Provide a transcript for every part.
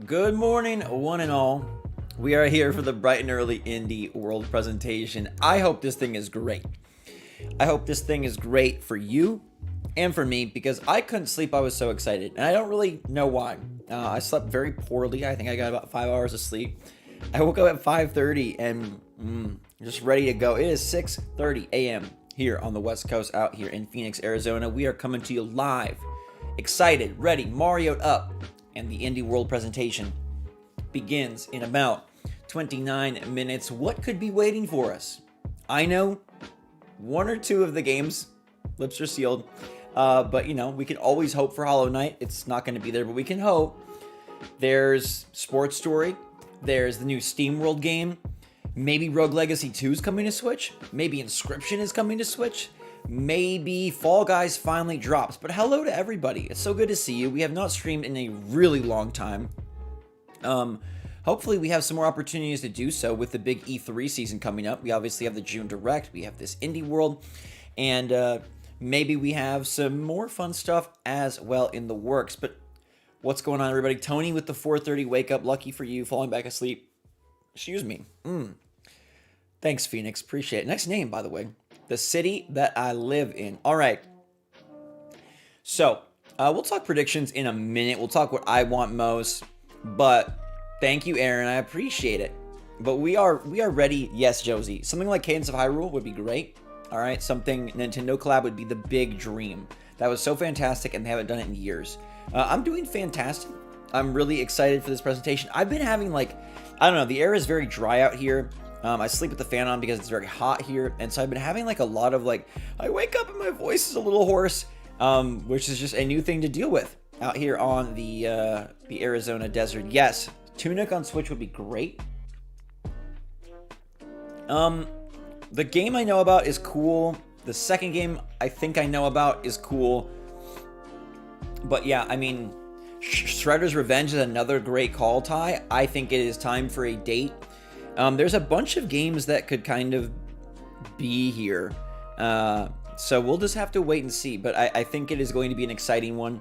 Good morning, one and all. We are here for the bright and early indie world presentation. I hope this thing is great. I hope this thing is great for you and for me because I couldn't sleep. I was so excited, and I don't really know why. I slept very poorly. I think I got about 5 hours of sleep. I woke up at 5:30 and just ready to go. It is 6:30 a.m. here on the West Coast, out here in Phoenix, Arizona. We are coming to you live, excited, ready, Mario'd up, and the indie world presentation begins in about 29 minutes. What could be waiting for us? I know one or two of the games, lips are sealed, but you know, we can always hope for Hollow Knight. It's not going to be there, but we can hope. There's Sports Story, there's the new Steam World game, maybe Rogue Legacy 2 is coming to Switch, maybe Inscription is coming to Switch, maybe Fall Guys finally drops. But hello to everybody, it's so good to see you. We have not streamed in a really long time. Hopefully we have some more opportunities to do so with the big E3 season coming up. We obviously have the June Direct, we have this Indie World, and maybe we have some more fun stuff as well in the works. But what's going on, everybody? Tony with the 4:30 wake up. Lucky for you, falling back asleep. Excuse me. Thanks, Phoenix. Appreciate it. Next name, by the way. The city that I live in. All right. So, we'll talk predictions in a minute. We'll talk what I want most. But thank you, Aaron. I appreciate it. But we are ready. Yes, Josie. Something like Cadence of Hyrule would be great. All right. Something Nintendo collab would be the big dream. That was so fantastic, and they haven't done it in years. I'm doing fantastic. I'm really excited for this presentation. I've been having I don't know, the air is very dry out here. I sleep with the fan on because it's very hot here, and so I've been having a lot of I wake up and my voice is a little hoarse, which is just a new thing to deal with out here on the Arizona desert. Yes, Tunic on Switch would be great. The game I know about is cool. The second game I think I know about is cool. But yeah, I mean, Shredder's Revenge is another great call, Ty. I think it is time for a date. There's a bunch of games that could kind of be here. So we'll just have to wait and see. But I think it is going to be an exciting one.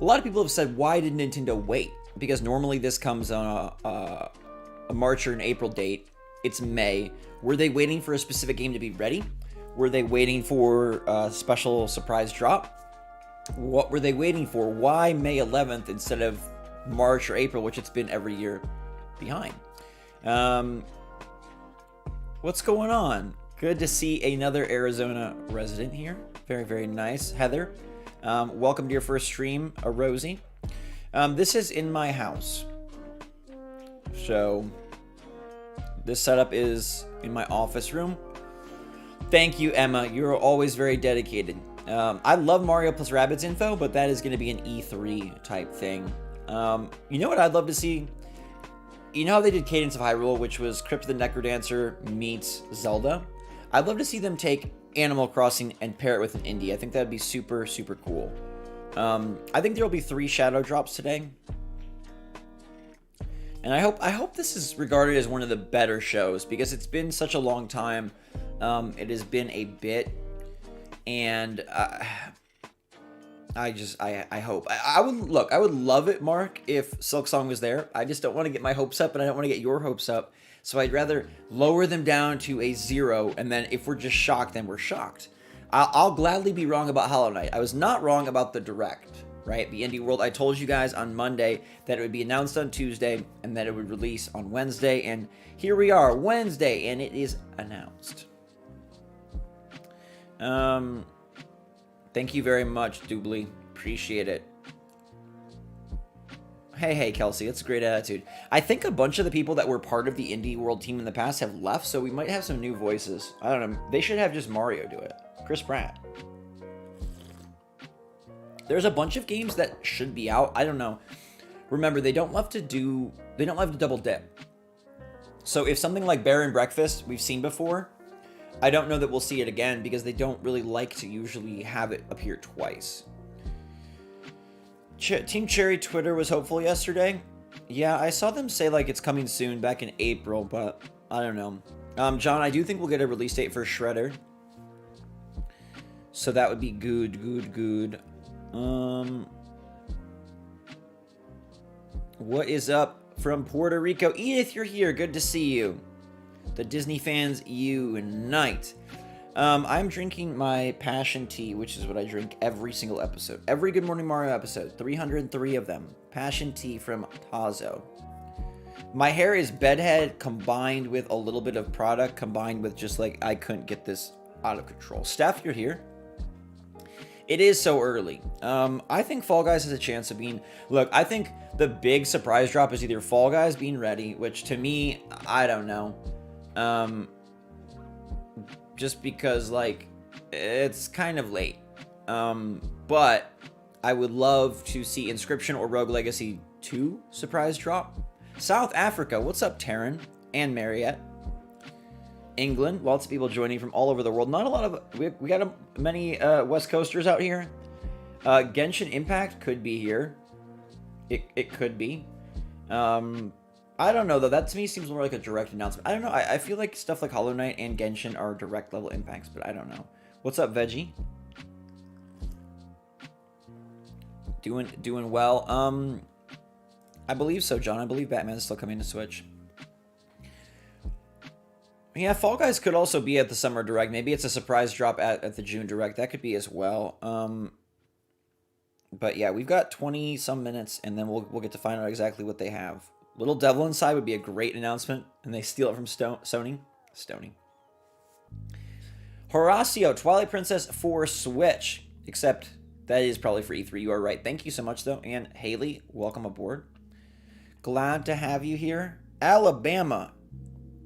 A lot of people have said, why did Nintendo wait? Because normally this comes on a March or an April date. It's May. Were they waiting for a specific game to be ready? Were they waiting for a special surprise drop? What were they waiting for? Why May 11th instead of March or April, which it's been every year behind? What's going on? Good to see another Arizona resident here. Very, very nice. Heather, welcome to your first stream, Rosie. This is in my house. So this setup is in my office room. Thank you, Emma. You're always very dedicated. I love Mario plus Rabbids info, but that is going to be an E3 type thing. You know what I'd love to see? You know how they did Cadence of Hyrule, which was Crypt of the Necrodancer meets Zelda? I'd love to see them take Animal Crossing and pair it with an indie. I think that'd be super, super cool. I think there will be 3 shadow drops today. And I hope this is regarded as one of the better shows because it's been such a long time. It has been a bit, and I hope. I would love it, Mark, if Silksong was there. I just don't want to get my hopes up, and I don't want to get your hopes up. So I'd rather lower them down to a 0, and then if we're just shocked, then we're shocked. I'll gladly be wrong about Hollow Knight. I was not wrong about the Direct, right? The Indie World. I told you guys on Monday that it would be announced on Tuesday, and that it would release on Wednesday, and here we are, Wednesday, and it is announced. Thank you very much, Doobly. Appreciate it. Hey, Kelsey, that's a great attitude. I think a bunch of the people that were part of the Indie World team in the past have left, so we might have some new voices. I don't know. They should have just Mario do it. Chris Pratt. There's a bunch of games that should be out. I don't know. Remember, they don't love to double dip. So if something like Bear and Breakfast we've seen before, I don't know that we'll see it again because they don't really like to usually have it appear twice. Team Cherry Twitter was hopeful yesterday. Yeah, I saw them say it's coming soon back in April, but I don't know. John, I do think we'll get a release date for Shredder. So that would be good. What is up from Puerto Rico? Edith, you're here. Good to see you. The Disney fans unite. I'm drinking my passion tea, which is what I drink every single episode. Every Good Morning Mario episode. 303 of them. Passion tea from Tazo. My hair is bedhead combined with a little bit of product, combined with just like I couldn't get this out of control. Steph, you're here. It is so early. I think Fall Guys has a chance of being... Look, I think the big surprise drop is either Fall Guys being ready, which to me, I don't know. Just because, like, it's kind of late. But I would love to see Inscription or Rogue Legacy 2 surprise drop. South Africa, what's up, Taryn and Mariette? England, lots of people joining from all over the world. Not a lot of... We got many West Coasters out here. Genshin Impact could be here. It could be. I don't know, though. That to me seems more like a direct announcement. I don't know. I feel like stuff like Hollow Knight and Genshin are direct level impacts, but I don't know. What's up, Veggie? Doing well. I believe so, John. I believe Batman's still coming to Switch. Yeah, Fall Guys could also be at the Summer Direct. Maybe it's a surprise drop at the June Direct. That could be as well. But yeah, we've got 20-some minutes, and then we'll get to find out exactly what they have. Little Devil Inside would be a great announcement, and they steal it from Sony. Horacio, Twilight Princess for Switch. Except that is probably for E3. You are right. Thank you so much, though. And Haley, welcome aboard. Glad to have you here. Alabama,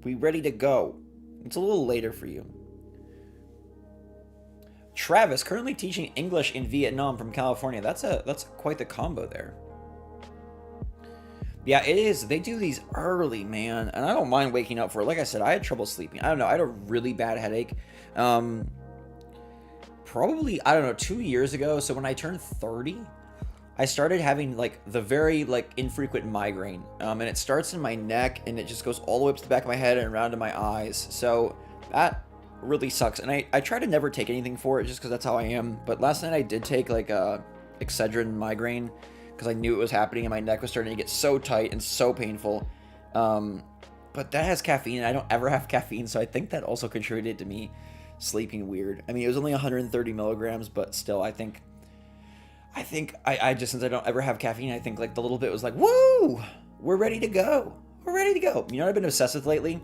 we ready to go. It's a little later for you. Travis, currently teaching English in Vietnam from California. That's quite the combo there. Yeah, it is. They do these early, man. And I don't mind waking up for it. Like I said, I had trouble sleeping. I don't know. I had a really bad headache. Probably, I don't know, 2 years ago. So when I turned 30, I started having like the very like infrequent migraine. And it starts in my neck and it just goes all the way up to the back of my head and around to my eyes. So that really sucks. And I try to never take anything for it just because that's how I am. But last night I did take like a Excedrin migraine, because I knew it was happening and my neck was starting to get so tight and so painful. But that has caffeine, and I don't ever have caffeine, so I think that also contributed to me sleeping weird. I mean, it was only 130 milligrams, but still, I think I just, since I don't ever have caffeine, I think like the little bit was like, woo, we're ready to go. We're ready to go. You know what I've been obsessed with lately?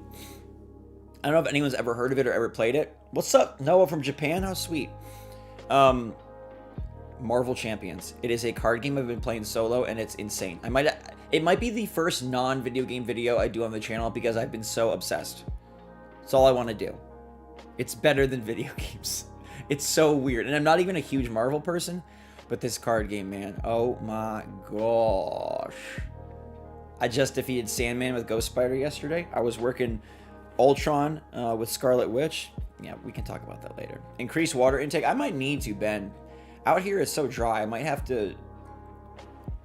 I don't know if anyone's ever heard of it or ever played it. What's up, Noah from Japan? How sweet. Marvel Champions. It is a card game I've been playing solo, and it's insane. It might be the first non-video game video I do on the channel because I've been so obsessed. It's all I want to do. It's better than video games. It's so weird. And I'm not even a huge Marvel person, but this card game, man. Oh my gosh. I just defeated Sandman with Ghost Spider yesterday. I was working Ultron with Scarlet Witch. Yeah, we can talk about that later. Increase water intake. I might need to, Ben. Out here is so dry, I might have to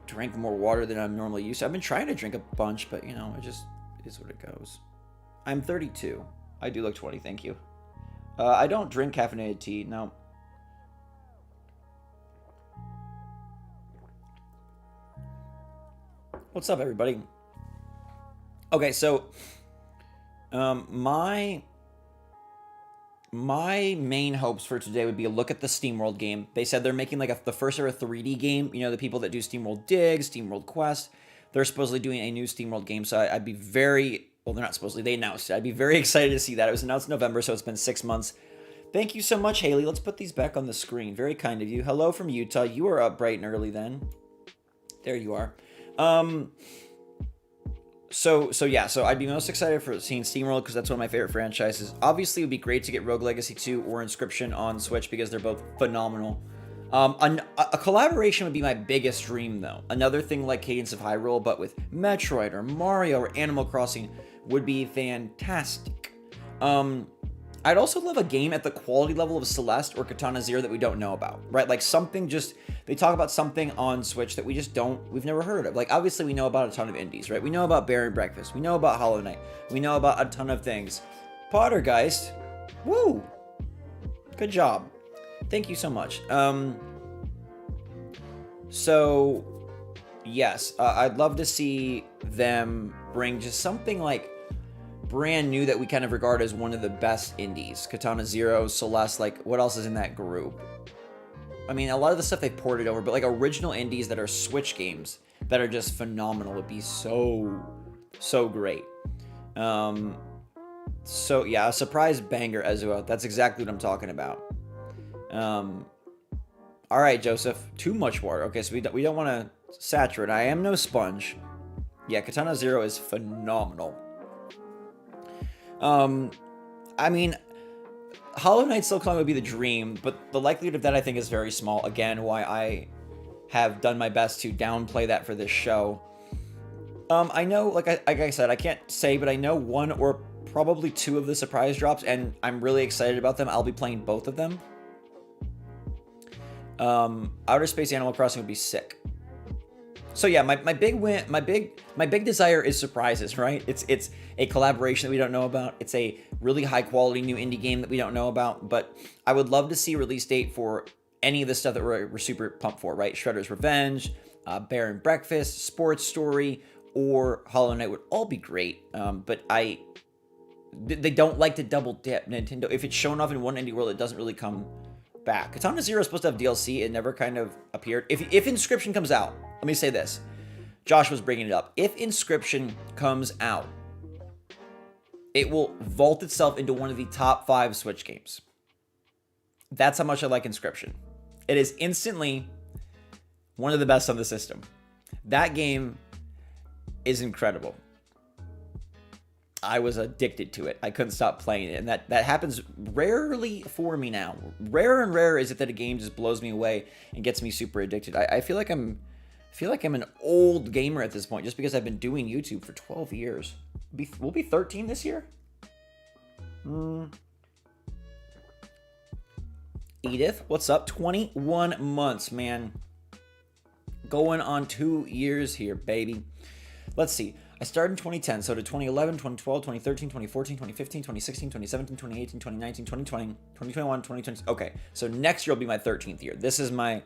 drink more water than I'm normally used to. I've been trying to drink a bunch, but, you know, it just is what it goes. I'm 32. I do look 20, thank you. I don't drink caffeinated tea, no. What's up, everybody? Okay, so, my main hopes for today would be a look at the SteamWorld game. They said they're making like the first ever 3D game. You know, the people that do SteamWorld Dig, SteamWorld Quest, they're supposedly doing a new SteamWorld game. So I'd be very, well, they're not supposedly, they announced it. I'd be very excited to see that. It was announced in November, so it's been 6 months. Thank you so much, Haley. Let's put these back on the screen. Very kind of you. Hello from Utah. You are up bright and early then. There you are. So I'd be most excited for seeing SteamWorld because that's one of my favorite franchises. Obviously, it would be great to get Rogue Legacy 2 or Inscription on Switch because they're both phenomenal. A collaboration would be my biggest dream, though. Another thing like Cadence of Hyrule, but with Metroid or Mario or Animal Crossing would be fantastic. I'd also love a game at the quality level of Celeste or Katana Zero that we don't know about, right? Like something just, they talk about something on Switch that we've never heard of. Like obviously we know about a ton of indies, right? We know about Bear and Breakfast. We know about Hollow Knight. We know about a ton of things. Pottergeist, woo! Good job. Thank you so much. So yes, I'd love to see them bring just something like brand new that we kind of regard as one of the best indies. Katana Zero, Celeste, like what else is in that group? I mean, a lot of the stuff they've ported over, but like original indies that are Switch games that are just phenomenal would be so great. So yeah, a surprise banger as well. That's exactly what I'm talking about. All right, Joseph. Too much water. Okay, so we don't want to saturate. I am no sponge. Yeah, Katana Zero is phenomenal. I mean, Hollow Knight Silk Song would be the dream, but the likelihood of that I think is very small. Again, why I have done my best to downplay that for this show. I know, like I said, I can't say, but I know one or probably two of the surprise drops, and I'm really excited about them. I'll be playing both of them. Outer Space Animal Crossing would be sick. So yeah, my big desire is surprises, right? It's a collaboration that we don't know about. It's a really high quality new indie game that we don't know about. But I would love to see a release date for any of the stuff that we're super pumped for, right? Shredder's Revenge, Bear and Breakfast, Sports Story, or Hollow Knight would all be great. But they don't like to double dip. Nintendo, if it's shown off in one indie world, it doesn't really come back. Katana Zero is supposed to have DLC. It never kind of appeared. If Inscription comes out, let me say this. Josh was bringing it up. If Inscription comes out, it will vault itself into one of the top 5 Switch games. That's how much I like Inscription. It is instantly one of the best on the system. That game is incredible. I was addicted to it. I couldn't stop playing it. And that happens rarely for me now. Rarer and rarer is it that a game just blows me away and gets me super addicted. I feel like I'm an old gamer at this point just because I've been doing YouTube for 12 years. We'll be 13 this year? Edith, what's up? 21 months, man. Going on 2 years here, baby. Let's see. I started in 2010, so to 2011, 2012, 2013, 2014, 2015, 2016, 2017, 2018, 2019, 2020, 2021, 2020. Okay, so next year will be my 13th year. This is my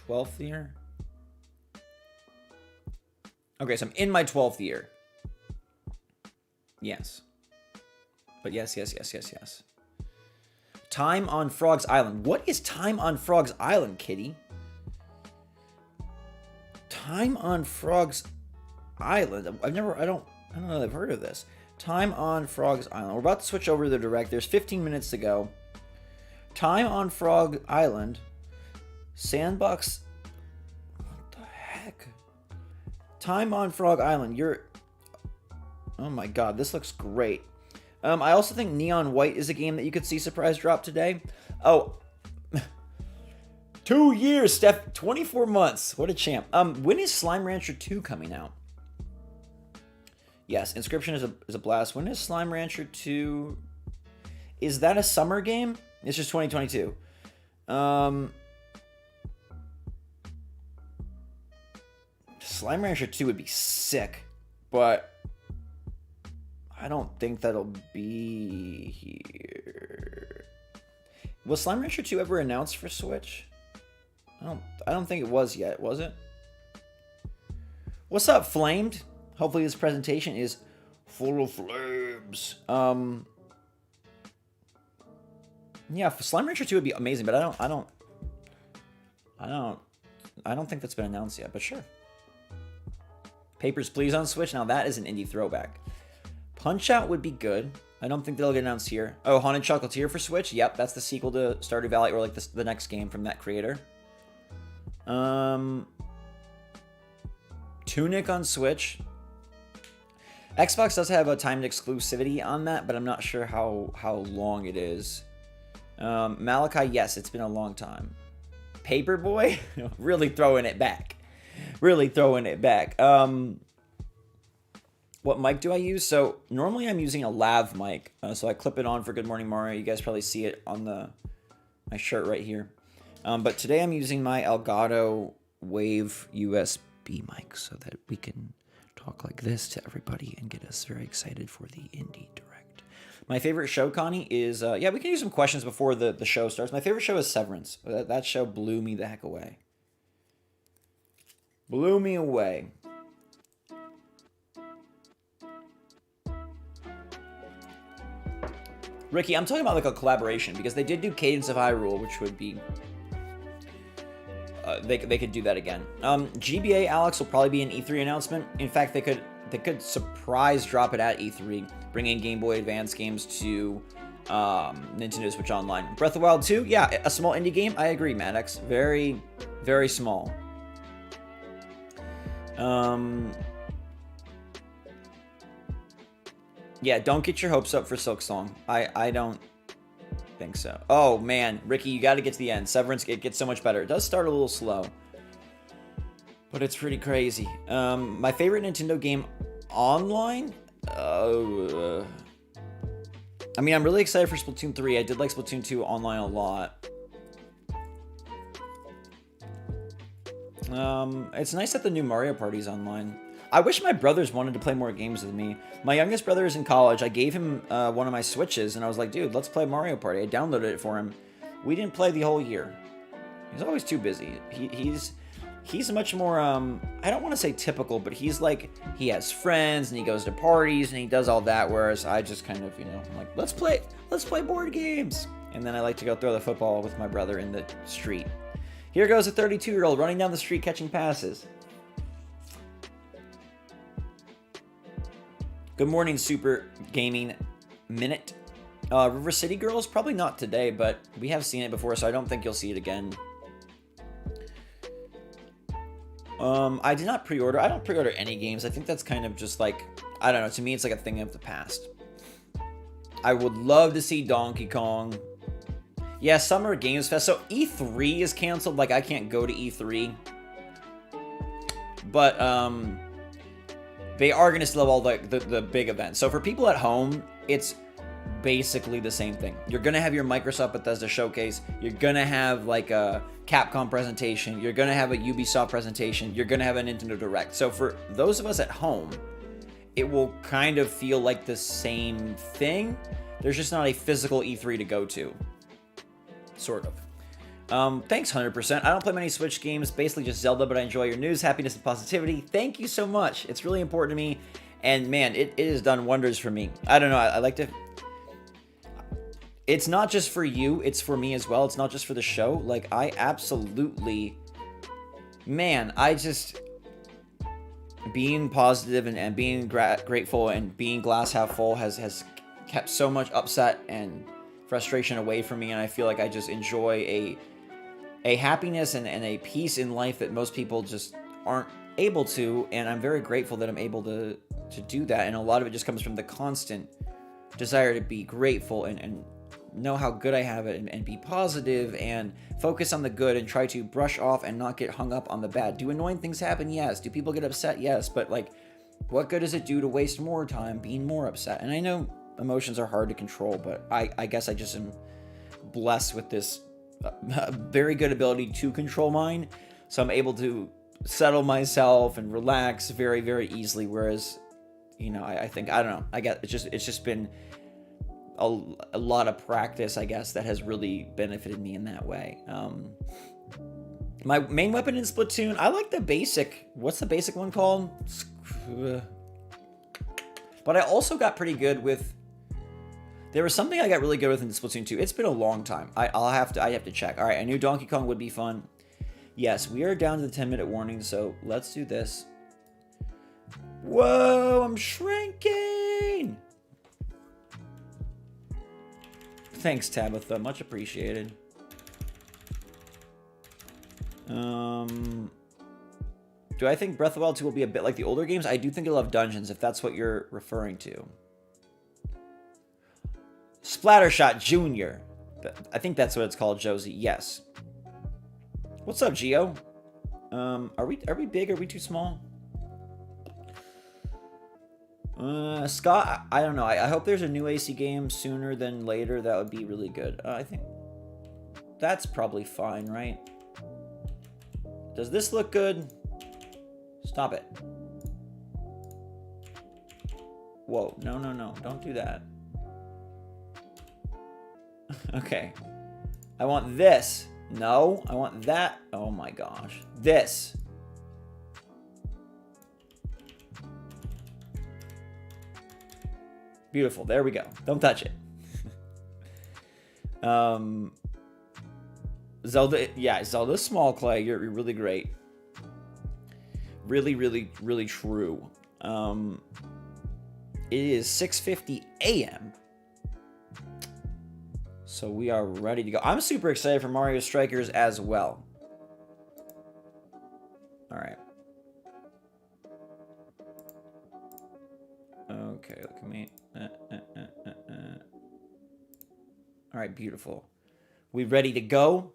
12th year? Okay, so I'm in my 12th year. Yes. But yes. Time on Frog's Island. What is Time on Frog's Island, kitty? Time on Frog's Island. I don't know that I've heard of this. Time on Frog's Island. We're about to switch over to the direct. There's 15 minutes to go. Time on Frog Island. Sandbox. What the heck? Time on Frog Island. Oh my god, this looks great. I also think Neon White is a game that you could see surprise drop today. Oh. 2 years, Steph. 24 months. What a champ. When is Slime Rancher 2 coming out? Yes, Inscription is a blast. When is Slime Rancher 2? Is that a summer game? It's just 2022. Slime Rancher 2 would be sick, but I don't think that'll be here. Was Slime Rancher 2 ever announced for Switch? I don't think it was yet, was it? What's up, Flamed? Hopefully this presentation is full of flames. Yeah, Slime Rancher 2 would be amazing, but I don't think that's been announced yet, but sure. Papers, Please on Switch. Now that is an indie throwback. Punch-Out would be good. I don't think they'll get announced here. Oh, Haunted Chocolatier for Switch. Yep, that's the sequel to Stardew Valley, or like the next game from that creator. Tunic on Switch. Xbox does have a timed exclusivity on that, but I'm not sure how long it is. Malachi, yes, it's been a long time. Paperboy, really throwing it back. Really throwing it back. What mic do I use? So normally I'm using a lav mic, so I clip it on for Good Morning Mario. You guys probably see it on my shirt right here. But today I'm using my Elgato Wave USB mic so that we can talk like this to everybody and get us very excited for the Indie Direct. My favorite show, Connie, is... yeah, we can use some questions before the show starts. My favorite show is Severance. That show blew me the heck away. Blew me away. Ricky, I'm talking about like a collaboration because they did do Cadence of Hyrule, which would be they could do that again. GBA Alex will probably be an E3 announcement. In fact, they could surprise drop it at E3, bringing Game Boy Advance games to Nintendo Switch Online. Breath of the Wild 2, yeah, a small indie game. I agree, Maddox. Very, very small. Yeah, don't get your hopes up for Silksong. I don't think so. Oh, man. Ricky, you got to get to the end. Severance, it gets so much better. It does start a little slow, but it's pretty crazy. My favorite Nintendo game online? I mean, I'm really excited for Splatoon 3. I did like Splatoon 2 online a lot. It's nice that the new Mario Party's online. I wish my brothers wanted to play more games with me. My youngest brother is in college. I gave him one of my Switches, and I was like, dude, let's play Mario Party. I downloaded it for him. We didn't play the whole year. He's always too busy. He's much more, I don't want to say typical, but he's like, he has friends, and he goes to parties, and he does all that, whereas I just kind of, I'm like, let's play board games. And then I like to go throw the football with my brother in the street. Here goes a 32-year-old running down the street catching passes. Good morning, Super Gaming Minute. River City Girls, probably not today, but we have seen it before, so I don't think you'll see it again. I did not pre-order. I don't pre-order any games. I think that's kind of just like, I don't know. To me, it's like a thing of the past. I would love to see Donkey Kong. Yeah, Summer Games Fest. So E3 is canceled. Like, I can't go to E3. But, they are going to still have all the big events. So for people at home, it's basically the same thing. You're going to have your Microsoft Bethesda showcase. You're going to have like a Capcom presentation. You're going to have a Ubisoft presentation. You're going to have a Nintendo Direct. So for those of us at home, it will kind of feel like the same thing. There's just not a physical E3 to go to. Sort of. Thanks, 100%. I don't play many Switch games, basically just Zelda, but I enjoy your news, happiness, and positivity. Thank you so much. It's really important to me, and man, it has done wonders for me. I don't know, I like to... It's not just for you, it's for me as well. It's not just for the show. Like, I absolutely... Man, I just... Being positive and being grateful and being glass half full has kept so much upset and frustration away from me, and I feel like I just enjoy a happiness and a peace in life that most people just aren't able to, and I'm very grateful that I'm able to do that, and a lot of it just comes from the constant desire to be grateful and know how good I have it and be positive and focus on the good and try to brush off and not get hung up on the bad. Do annoying things happen? Yes. Do people get upset? Yes. But like, what good does it do to waste more time being more upset? And I know emotions are hard to control, but I guess I just am blessed with this very good ability to control mine, so I'm able to settle myself and relax very, very easily, whereas I think, I don't know, I guess it's just been a lot of practice, I guess, that has really benefited me in that way. My main weapon in Splatoon, I like the basic, what's the basic one called? But I also got pretty good with, there was something I got really good with in Splatoon 2. It's been a long time. I have to check. All right, I knew Donkey Kong would be fun. Yes, we are down to the 10-minute warning, so let's do this. Whoa, I'm shrinking! Thanks, Tabitha. Much appreciated. Do I think Breath of the Wild 2 will be a bit like the older games? I do think it'll have dungeons, if that's what you're referring to. Splattershot Jr. I think that's what it's called, Josie. Yes. What's up, Geo? Are we big? Are we too small? Scott, I don't know. I hope there's a new AC game sooner than later. That would be really good. I think that's probably fine, right? Does this look good? Stop it. Whoa. No. Don't do that. Okay. I want this. No, I want that. Oh my gosh. This. Beautiful. There we go. Don't touch it. Zelda, yeah, Zelda small clay. You're really great. Really, really, really true. It is 6:50 a.m. So we are ready to go. I'm super excited for Mario Strikers as well. All right. Okay, look at me. All right, beautiful. We ready to go?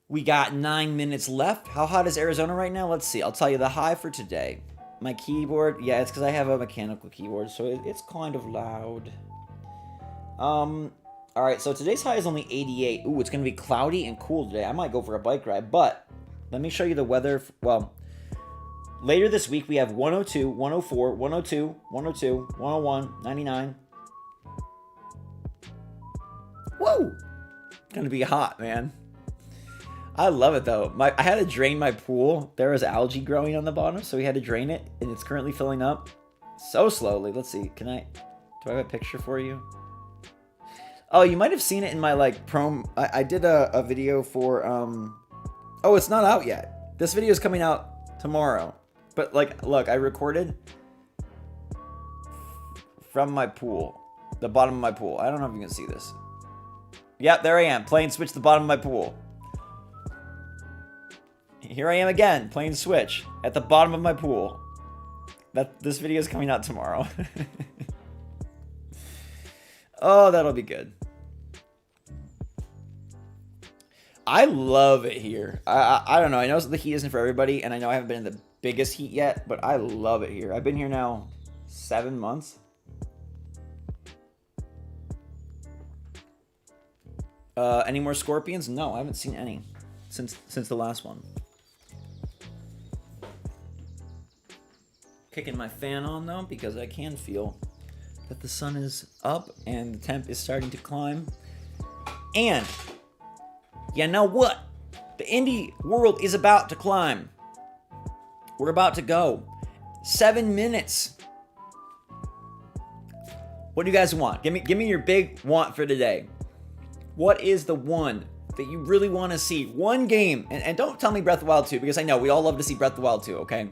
We got 9 minutes left. How hot is Arizona right now? Let's see. I'll tell you the high for today. My keyboard, yeah, it's because I have a mechanical keyboard, so it's kind of loud. All right, so today's high is only 88. Ooh, it's going to be cloudy and cool today. I might go for a bike ride, but let me show you the weather. Well, later this week, we have 102, 104, 102, 102, 101, 99. Woo! Gonna be hot, man. I love it, though. I had to drain my pool. There was algae growing on the bottom, so we had to drain it, and it's currently filling up so slowly. Let's see. Do I have a picture for you? Oh, you might have seen it in my, like, I did a video for, oh, it's not out yet. This video is coming out tomorrow. But, like, look, I recorded from my pool. The bottom of my pool. I don't know if you can see this. Yep, there I am. Playing Switch the bottom of my pool. Here I am again, playing Switch at the bottom of my pool. This video is coming out tomorrow. Oh, that'll be good. I love it here. I don't know. I know the heat isn't for everybody, and I know I haven't been in the biggest heat yet, but I love it here. I've been here now 7 months. Any more scorpions? No, I haven't seen any since the last one. Kicking my fan on though, because I can feel that the sun is up and the temp is starting to climb. And you know what? The indie world is about to climb. We're about to go. 7 minutes. What do you guys want? Give me your big want for today. What is the one that you really want to see? One game. And don't tell me Breath of the Wild 2, because I know we all love to see Breath of the Wild 2, okay?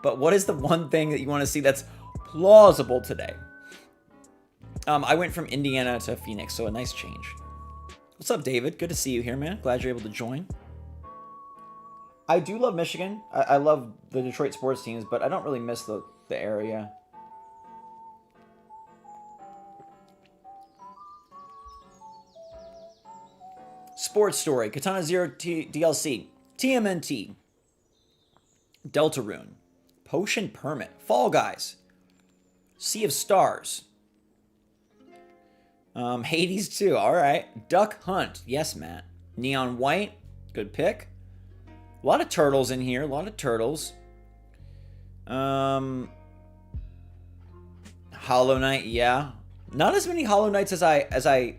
But what is the one thing that you want to see that's plausible today? I went from Indiana to Phoenix, so a nice change. What's up, David? Good to see you here, man. Glad you're able to join. I do love Michigan. I love the Detroit sports teams, but I don't really miss the area. Sports Story, Katana Zero DLC, TMNT, Deltarune, Potion Permit, Fall Guys, Sea of Stars, Hades 2, alright, Duck Hunt, yes, Matt, Neon White, good pick, a lot of turtles in here, a lot of turtles, Hollow Knight, yeah, not as many Hollow Knights as I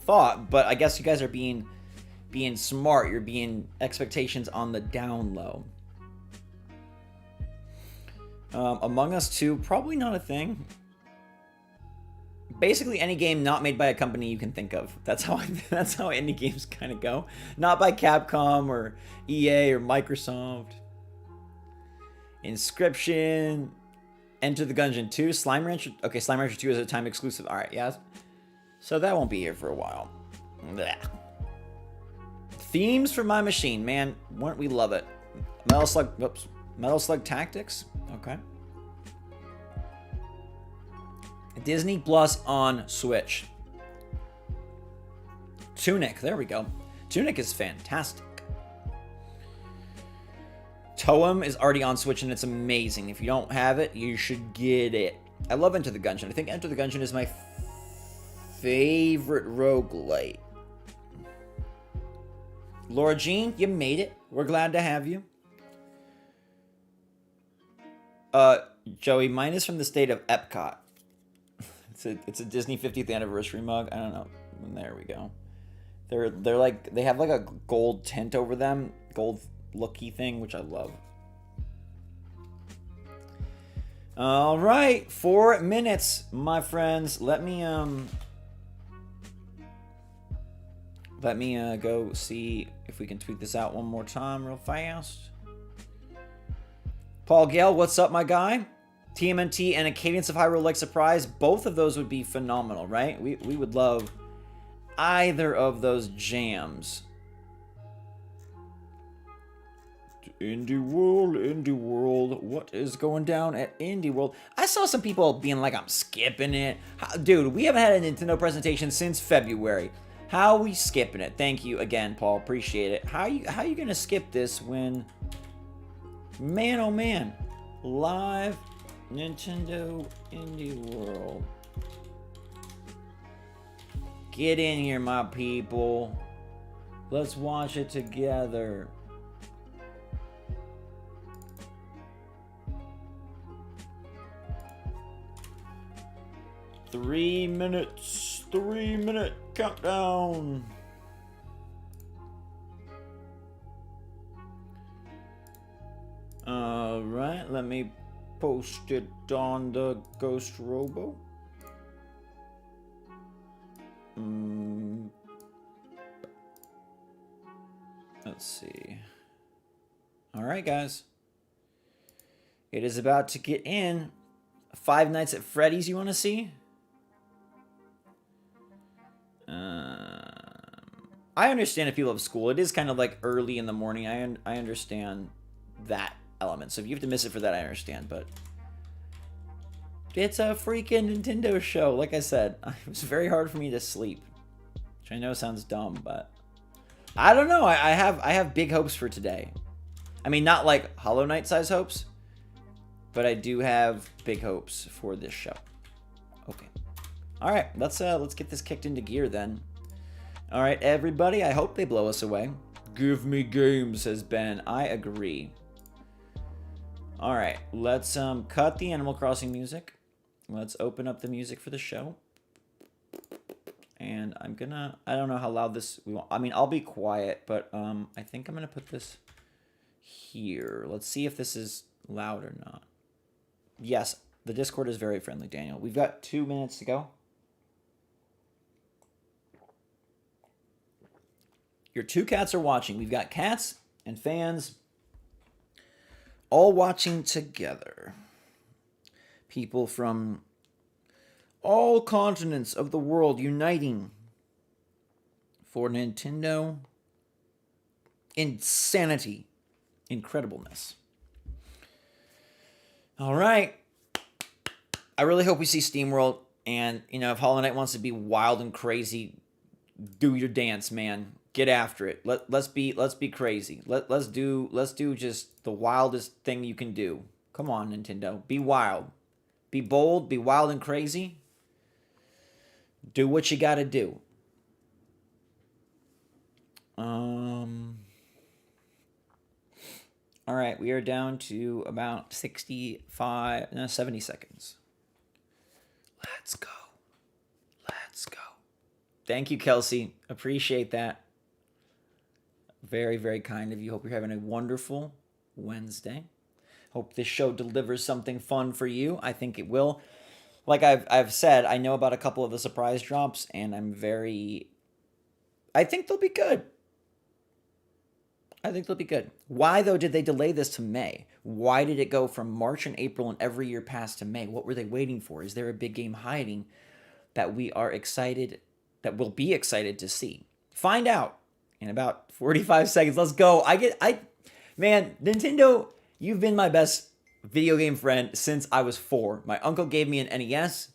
thought, but I guess you guys are being smart. You're being expectations on the down low. Among Us 2, probably not a thing. Basically, any game not made by a company you can think of. That's how indie games kind of go. Not by Capcom or EA or Microsoft. Inscription, Enter the Gungeon 2, Slime Rancher. Okay, Slime Rancher 2 is a time exclusive. All right, yeah. So that won't be here for a while. Blech. Themes for my machine, man. We love it. Metal Slug Tactics. Okay. Disney Plus on Switch. Tunic. There we go. Tunic is fantastic. Toem is already on Switch and it's amazing. If you don't have it, you should get it. I love Enter the Gungeon. I think Enter the Gungeon is my favorite roguelite. Laura Jean, you made it. We're glad to have you. Joey, mine is from the state of Epcot. It's a Disney 50th anniversary mug. I don't know. There we go. They're like, they have like a gold tint over them, gold looky thing, which I love. All right, 4 minutes, my friends. Let me go see if we can tweet this out one more time real fast. Paul Gale, what's up, my guy? TMNT and a Cadence of Hyrule like surprise. Both of those would be phenomenal, right? We would love either of those jams. Indie World, what is going down at Indie World? I saw some people being like, I'm skipping it. Dude, we haven't had a Nintendo presentation since February. How are we skipping it? Thank you again, Paul. Appreciate it. How you gonna skip this when, man, oh man, live Nintendo Indie World. Get in here, my people. Let's watch it together. Three minute countdown. All right, let me post it on the Ghost Robo. Let's see. All right, guys. It is about to get in. Five Nights at Freddy's you want to see? I understand if people have school. It is kind of like early in the morning. I understand that element. So if you have to miss it for that, I understand. But it's a freaking Nintendo show. Like I said, it was very hard for me to sleep, which I know sounds dumb, but I don't know. I have big hopes for today. I mean, not like Hollow Knight size hopes, but I do have big hopes for this show. Okay. All right, let's get this kicked into gear then. All right, everybody, I hope they blow us away. Give me games, says Ben. I agree. All right, let's cut the Animal Crossing music. Let's open up the music for the show. And I don't know how loud this, I mean, I'll be quiet, but I think I'm gonna put this here. Let's see if this is loud or not. Yes, the Discord is very friendly, Daniel. We've got 2 minutes to go. Your two cats are watching. We've got cats and fans all watching together. People from all continents of the world uniting for Nintendo insanity, incredibleness. All right. I really hope we see SteamWorld, and if Hollow Knight wants to be wild and crazy, do your dance, man. Get after it. Let's be crazy. Let's do just the wildest thing you can do. Come on, Nintendo. Be wild. Be bold, be wild and crazy. Do what you got to do. All right, we are down to about 70 seconds. Let's go. Let's go. Thank you, Kelsey. Appreciate that. Very, very kind of you. Hope you're having a wonderful Wednesday. Hope this show delivers something fun for you. I think it will. Like I've said, I know about a couple of the surprise drops, and I think they'll be good. Why, though, did they delay this to May? Why did it go from March and April and every year past to May? What were they waiting for? Is there a big game hiding that we are excited, that we'll be excited to see? Find out in about 45 seconds. Let's go. Man, Nintendo, you've been my best video game friend since I was 4. My uncle gave me an NES.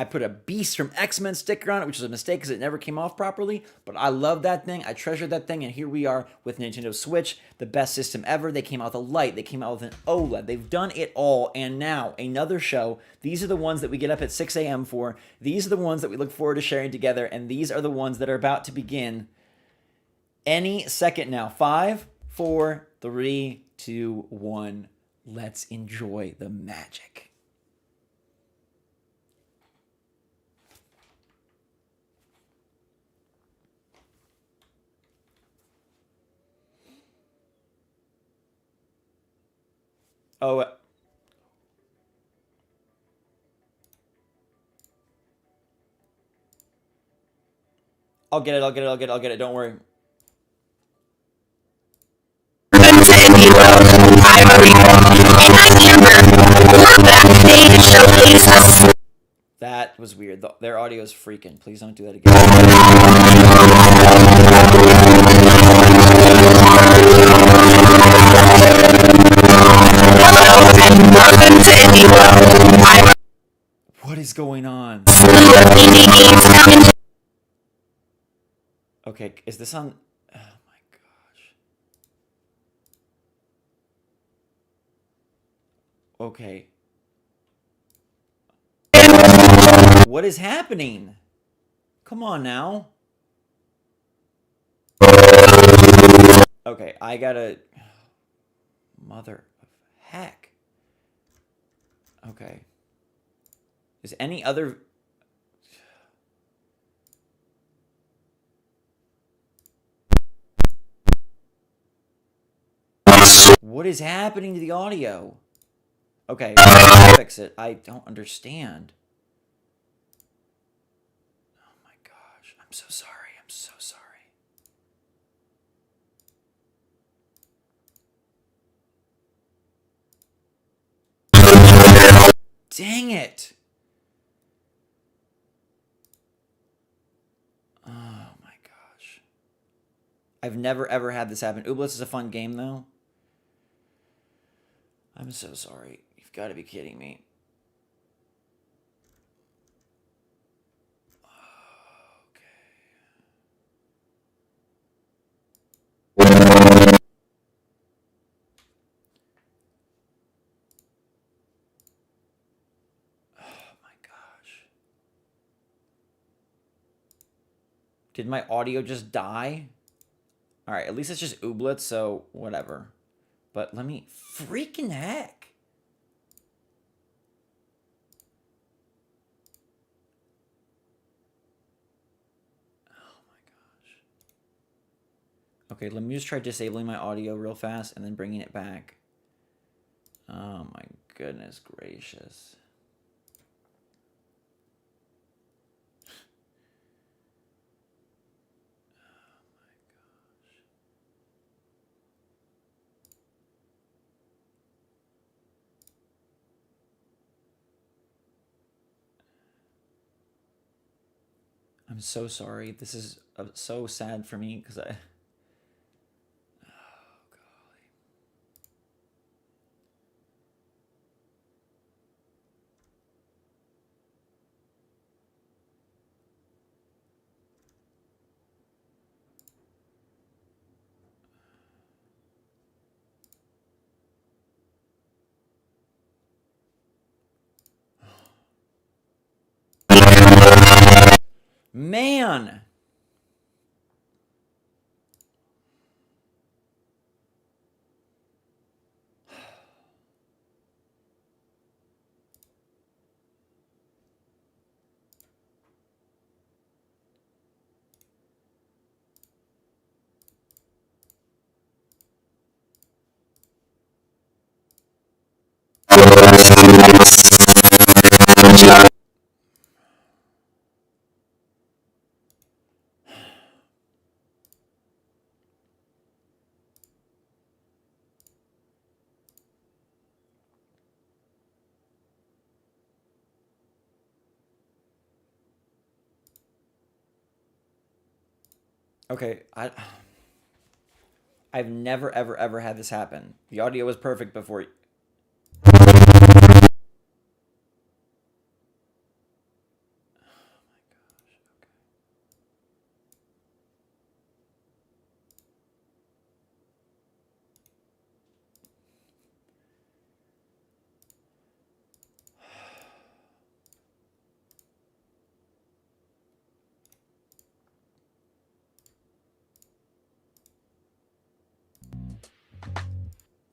I put a Beast from X-Men sticker on it, which was a mistake because it never came off properly. But I love that thing. I treasure that thing. And here we are with Nintendo Switch, the best system ever. They came out with a Lite. They came out with an OLED. They've done it all. And now, another show. These are the ones that we get up at 6 a.m. for. These are the ones that we look forward to sharing together. And these are the ones that are about to begin any second now. 5, 4, 3, 2, 1. Let's enjoy the magic. Oh, I'll get it. Don't worry. That was weird. Their audio is freaking. Please don't do that again. What is going on? Okay, is this on? Oh my gosh. Okay. What is happening? Come on now. Okay, I gotta... Mother of heck. Okay. Is any other... What is happening to the audio? Okay, I'll fix it. I don't understand. Oh my gosh. I'm so sorry. I'm so sorry. Dang it. Oh my gosh. I've never ever had this happen. Ooblets is a fun game though. I'm so sorry. You've got to be kidding me. Okay. Oh my gosh. Did my audio just die? Alright, at least it's just Ooblets, so whatever. But let me... Freaking heck! Oh my gosh. Okay, let me just try disabling my audio real fast and then bringing it back. Oh my goodness gracious. I'm so sorry. This is so sad for me because I... Oh, golly. Man! Okay, I've never, ever had this happen. The audio was perfect before...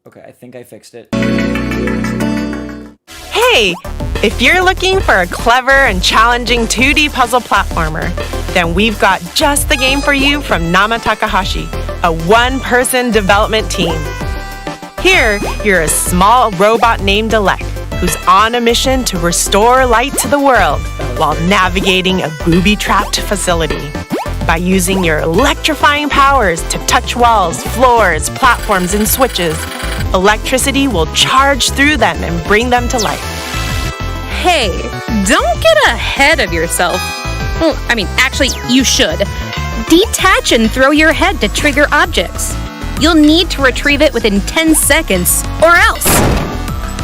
Okay, I think I fixed it. Hey! If you're looking for a clever and challenging 2D puzzle platformer, then we've got just the game for you from Nama Takahashi, a one-person development team. Here, you're a small robot named Alec, who's on a mission to restore light to the world while navigating a booby-trapped facility. by using your electrifying powers to touch walls, floors, platforms, and switches. Electricity will charge through them and bring them to life. Hey, don't get ahead of yourself. Well, actually, you should. Detach and throw your head to trigger objects. You'll need to retrieve it within 10 seconds, or else.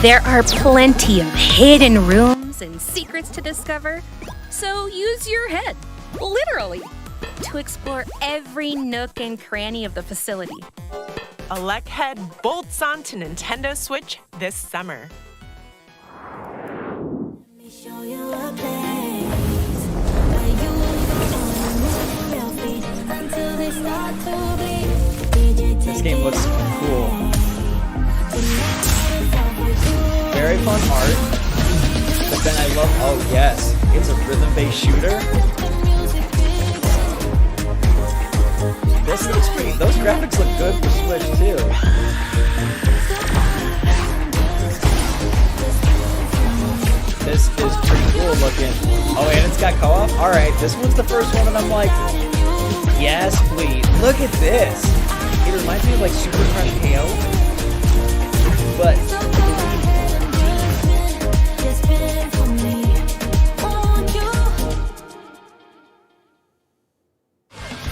There are plenty of hidden rooms and secrets to discover, so use your head, literally, to explore every nook and cranny of the facility. Elec Head bolts onto Nintendo Switch this summer. This game looks cool. Very fun art. But then I love, oh yes, it's a rhythm-based shooter. This looks pretty, those graphics look good for Switch too. This is pretty cool looking. Oh, and it's got co-op? Alright, this one's the first one and I'm like, yes please. Look at this. It reminds me of like Super Crush KO. But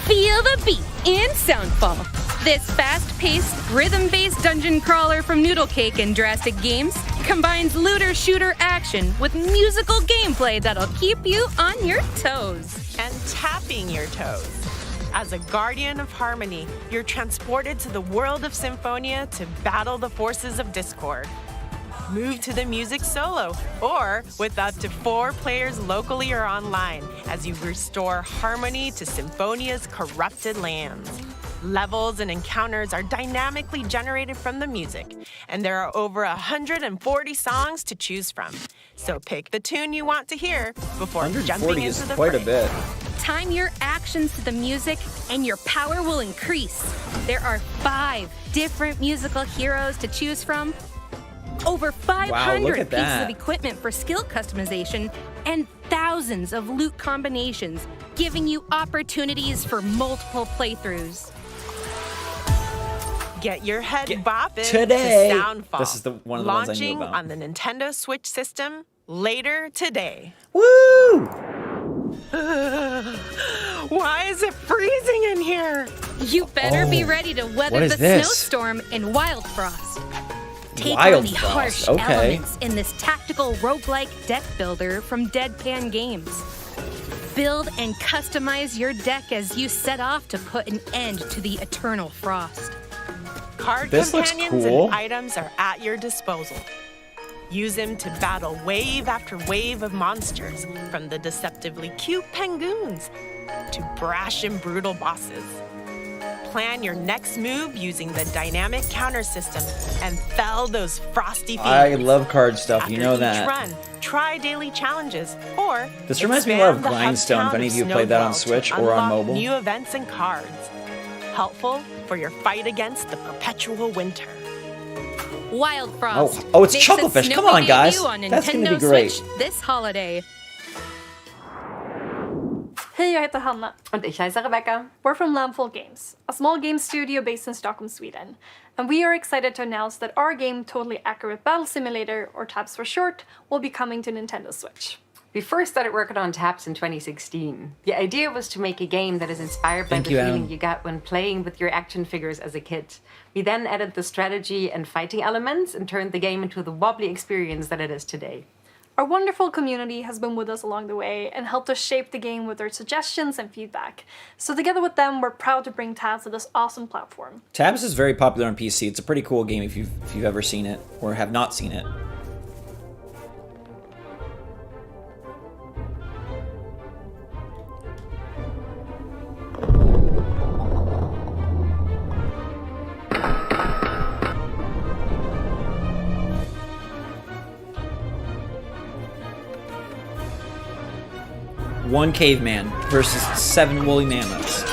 Feel the beat in Soundfall. This fast-paced, rhythm-based dungeon crawler from Noodle Cake and Drastic Games combines looter-shooter action with musical gameplay that'll keep you on your toes. And tapping your toes. As a guardian of harmony, you're transported to the world of Symphonia to battle the forces of discord. Move to the music solo, or with up to 4 players locally or online, as you restore harmony to Symphonia's corrupted lands. Levels and encounters are dynamically generated from the music, and there are over 140 songs to choose from. So pick the tune you want to hear before jumping 140 into is the quite fray. a bit. Time your actions to the music, and your power will increase. There are 5 different musical heroes to choose from, over 500 at pieces that. of equipment for skill customization, and thousands of loot combinations, giving you opportunities for multiple playthroughs. Get your head bopping today. to Soundfall. This is one of the ones I knew launching about. on the Nintendo Switch system later today. Woo! Why is it freezing in here? You better be ready to what weather is the this? snowstorm in Wild Frost. Take Wild on the Frost, harsh okay. elements in this tactical roguelike deck builder from Deadpan Games. Build and customize your deck as you set off to put an end to the eternal frost. Card This looks companions cool. and items are at your disposal. Use them to battle wave after wave of monsters, from the deceptively cute penguins to brash and brutal bosses. Plan your next move using the dynamic counter system and fell those frosty fiends. I love card stuff, After you know each that. run, try daily challenges, or This reminds me a lot of expand the hub Grindstone, if town any of of you played that on Snowdwell Switch to or on unlock mobile. New events and cards. Helpful for your fight against the perpetual winter. Wild Frost. Oh, it's makes Chucklefish. its Come snowy on, guys. debut on That's gonna be Nintendo great. Switch this holiday. Hej, jag heter Hanna. Und ich heiße Rebecca. We're from Lamful Games, a small game studio based in Stockholm, Sweden. And we are excited to announce that our game, Totally Accurate Battle Simulator, or TAPS for short, will be coming to Nintendo Switch. We first started working on TAPS in 2016. The idea was to make a game that is inspired by Thank the you, feeling Adam. you got when playing with your action figures as a kid. We then added the strategy and fighting elements and turned the game into the wobbly experience that it is today. Our wonderful community has been with us along the way and helped us shape the game with their suggestions and feedback. So together with them, we're proud to bring TAPS to this awesome platform. Tabs is very popular on PC. It's a pretty cool game if you've ever seen it or have not seen it. One caveman versus 7 woolly mammoths.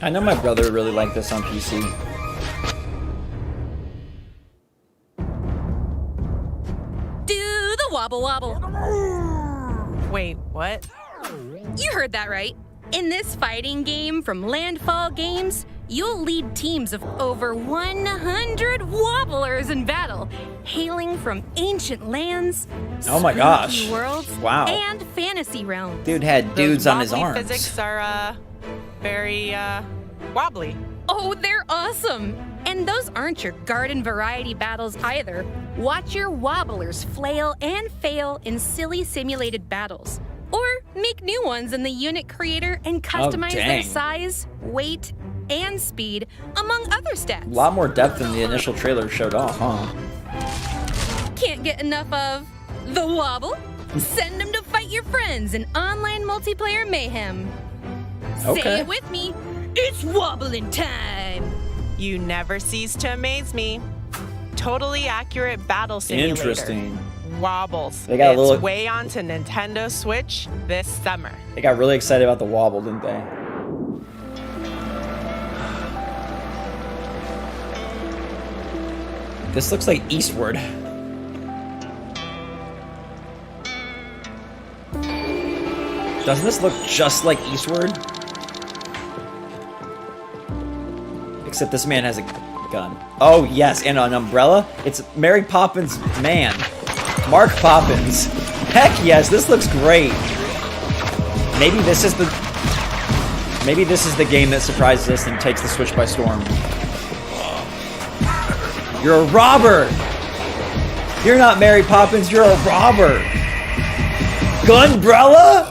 I know my brother really liked this on PC. Do the wobble wobble. Wait, what? You heard that right. In this fighting game from Landfall Games, you'll lead teams of over 100 wobblers in battle, hailing from ancient lands, Oh my gosh. spooky worlds, Wow. and fantasy realms. Dude had dudes Those on his wobbly arms. physics are, very, wobbly. Oh, they're awesome! And those aren't your garden variety battles either. Watch your wobblers flail and fail in silly simulated battles. Or make new ones in the unit creator and customize their dang. size, weight, and speed, among other stats. A lot more depth than the initial trailer showed off, huh? Can't get enough of the wobble? Send them to fight your friends in online multiplayer mayhem. Say Okay. it with me. It's wobbling time! You never cease to amaze me. Totally accurate battle simulator. Interesting. Wobbles. They got a it's little- way onto Nintendo Switch this summer. They got really excited about the wobble, didn't they? This looks like Eastward. Doesn't this look just like Eastward? Except this man has a gun. Oh, yes, and an umbrella. It's Mary Poppins' man. Mark Poppins. Heck yes, this looks great. Maybe this is the game that surprises us and takes the Switch by storm. You're a robber! You're not Mary Poppins, you're a robber! Gunbrella?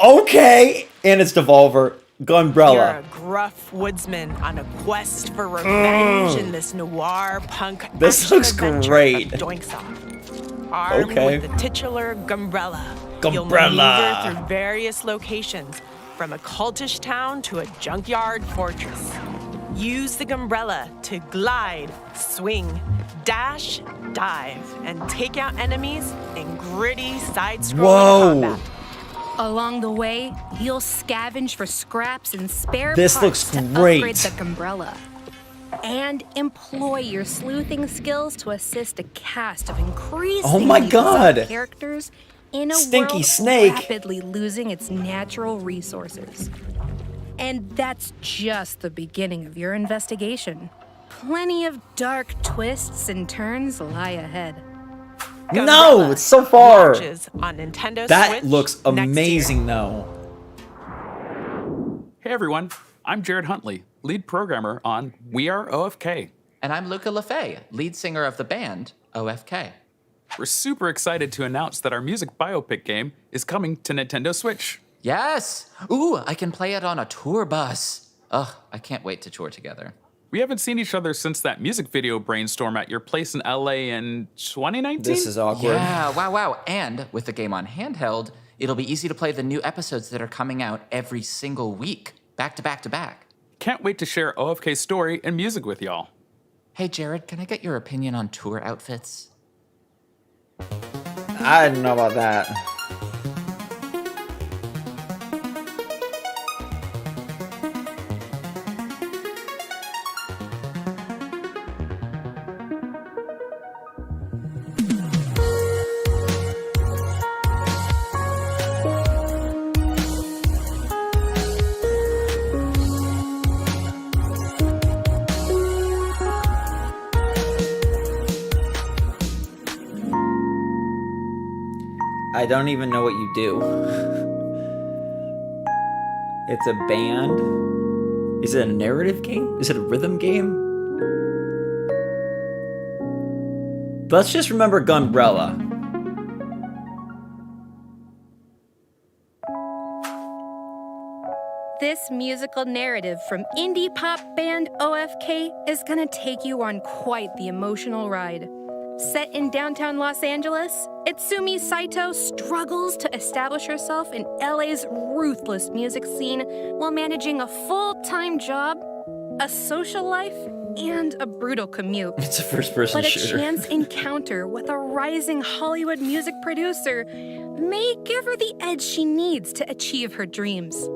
Okay! And it's Devolver. You're Gunbrella. a gruff woodsman on a quest for revenge in this noir punk This action looks adventure great. of Doinksoft. Armed Okay. with the titular Gumbrella, you'll Gumbrella. maneuver through various locations, from a cultish town to a junkyard fortress. Use the Gumbrella to glide, swing, dash, dive, and take out enemies in gritty side-scrolling Whoa. combat. Along the way, you'll scavenge for scraps and spare This parts looks to great. upgrade the umbrella. And employ your sleuthing skills to assist a cast of increasingly Oh my God. bizarre characters in a Stinky world snake. rapidly losing its natural resources. And that's just the beginning of your investigation. Plenty of dark twists and turns lie ahead. No, Gumbrella it's so far. launches on Nintendo That Switch looks next year. amazing, though. Hey everyone, I'm Jared Huntley, lead programmer on We Are OFK. And I'm Luca LaFay, lead singer of the band OFK. We're super excited to announce that our music biopic game is coming to Nintendo Switch. Yes! Ooh, I can play it on a tour bus. Ugh, I can't wait to tour together. We haven't seen each other since that music video brainstorm at your place in LA in 2019? This is awkward. Yeah, wow. And with the game on handheld, it'll be easy to play the new episodes that are coming out every single week, back to back to back. Can't wait to share OFK's story and music with y'all. Hey, Jared, can I get your opinion on tour outfits? I don't know about that. I don't even know what you do. It's a band. Is it a narrative game? Is it a rhythm game? Let's just remember Gunbrella. This musical narrative from indie pop band OFK is gonna take you on quite the emotional ride. Set in downtown Los Angeles, Itsumi Saito struggles to establish herself in LA's ruthless music scene while managing a full-time job, a social life, and a brutal commute. It's a first-person But a shooter. chance encounter with a rising Hollywood music producer may give her the edge she needs to achieve her dreams.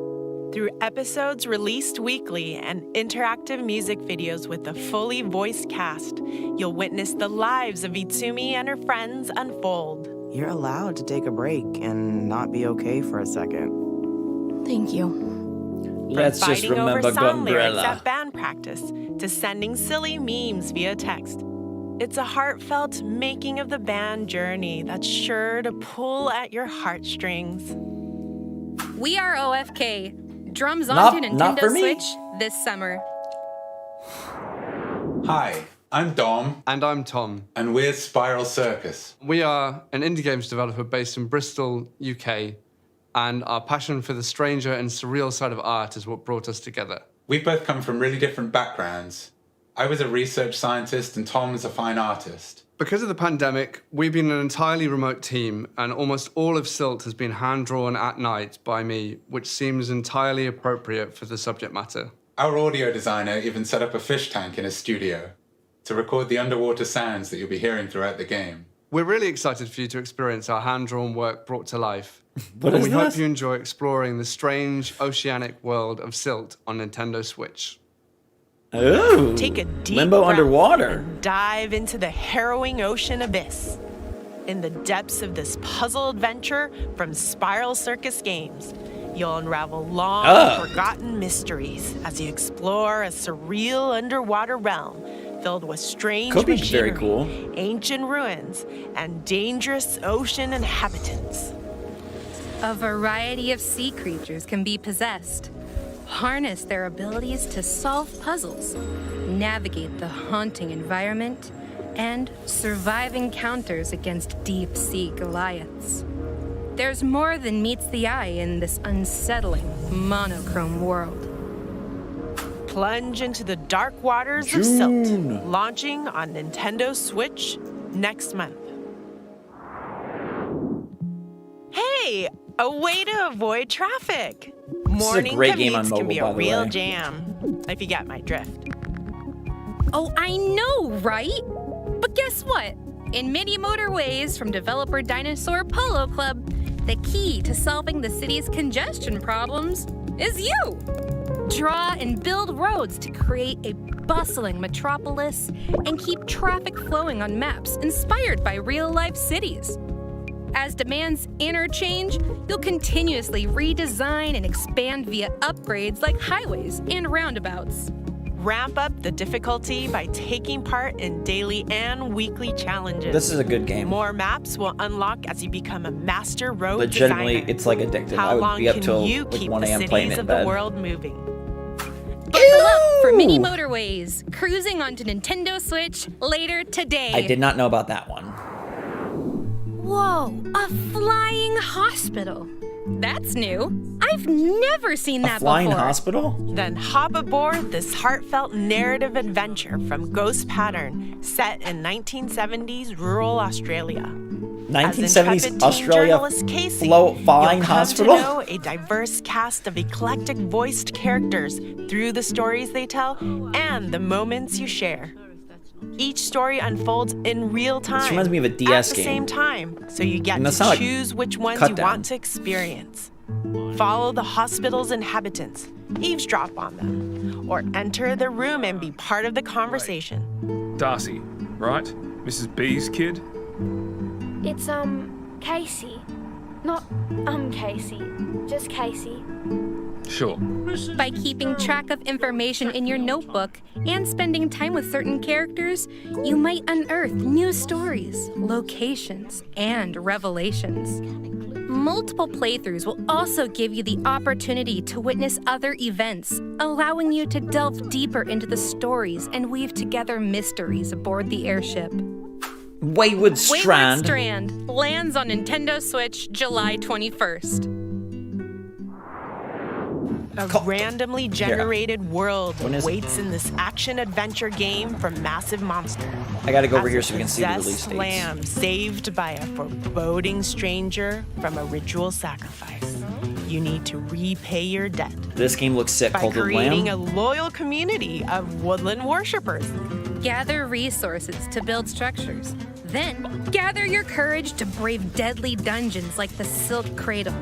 Through episodes released weekly and interactive music videos with a fully voiced cast, you'll witness the lives of Itsumi and her friends unfold. You're allowed to take a break and not be okay for a second. Thank you. Let's just Fighting over remember song lyrics Gumbrella. at band practice to sending silly memes via text. It's a heartfelt making of the band journey that's sure to pull at your heartstrings. We are OFK. Drums Not- onto not Nintendo for me. Switch this summer. Hi, I'm Dom, And I'm Tom. and we're Spiral Circus. We are an indie games developer based in Bristol, UK, and our passion for the stranger and surreal side of art is what brought us together. We both come from really different backgrounds. I was a research scientist and Tom's a fine artist. Because of the pandemic, we've been an entirely remote team, and almost all of Silt has been hand-drawn at night by me, which seems entirely appropriate for the subject matter. Our audio designer even set up a fish tank in his studio to record the underwater sounds that you'll be hearing throughout the game. We're really excited for you to experience our hand-drawn work brought to life. What And is we hope this? you enjoy exploring the strange oceanic world of Silt on Nintendo Switch. Ooh. Take a deep Limbo breath underwater. and dive into the harrowing ocean abyss. In the depths of this puzzle adventure from Spiral Circus Games, you'll unravel long forgotten mysteries as you explore a surreal underwater realm filled with strange Could be machinery, very cool. ancient ruins, and dangerous ocean inhabitants. A variety of sea creatures can be possessed. Harness their abilities to solve puzzles, navigate the haunting environment, and survive encounters against deep-sea Goliaths. There's more than meets the eye in this unsettling, monochrome world. Plunge into the dark waters of June. Silt, launching on Nintendo Switch next month. Hey, a way to avoid traffic. Morning great game on commutes can be mobile, a by the real way. jam, if you get my drift. Oh, I know, right? But guess what? In many motorways from developer Dinosaur Polo Club, the key to solving the city's congestion problems is you. Draw and build roads to create a bustling metropolis and keep traffic flowing on maps inspired by real-life cities. As demands interchange, you'll continuously redesign and expand via upgrades like highways and roundabouts. Ramp up the difficulty by taking part in daily and weekly challenges. This is a good game. More maps will unlock as you become a master road Legitimately, designer. it's like addictive. How I would long be up can till you like keep 1 the a.m. playing cities it in of the bed. world moving? Buckle up for mini motorways, cruising onto Nintendo Switch later today. I did not know about that one. Whoa, a flying hospital. That's new. I've never seen that A flying before. hospital? Then hop aboard this heartfelt narrative adventure from Ghost Pattern, set in 1970s rural Australia. As 1970s intrepid teen Australia journalist Casey, flying you'll come hospital? to know a diverse cast of eclectic voiced characters through the stories they tell and the moments you share. Each story unfolds in real time. This reminds me of a at DS the game. same time, so you get And to that's not like choose which ones cut you down. want to experience. Follow the hospital's inhabitants, eavesdrop on them, or enter the room and be part of the conversation. Darcy, right? Mrs. B's kid? It's, Casey. Not, Casey. Just Casey. Sure. By keeping track of information in your notebook and spending time with certain characters, you might unearth new stories, locations, and revelations. Multiple playthroughs will also give you the opportunity to witness other events, allowing you to delve deeper into the stories and weave together mysteries aboard the airship. Wayward Strand. Wayward Strand lands on Nintendo Switch July 21st. A randomly generated world When is it? waits in this action-adventure game from Massive Monster. I gotta go over As here a so we can see the release possessed dates. lamb saved by a foreboding stranger from a ritual sacrifice. You need to repay your debt This game looks sick. by Called the creating Lamb. a loyal community of woodland worshippers. Gather resources to build structures. Then, gather your courage to brave deadly dungeons like the Silk Cradle.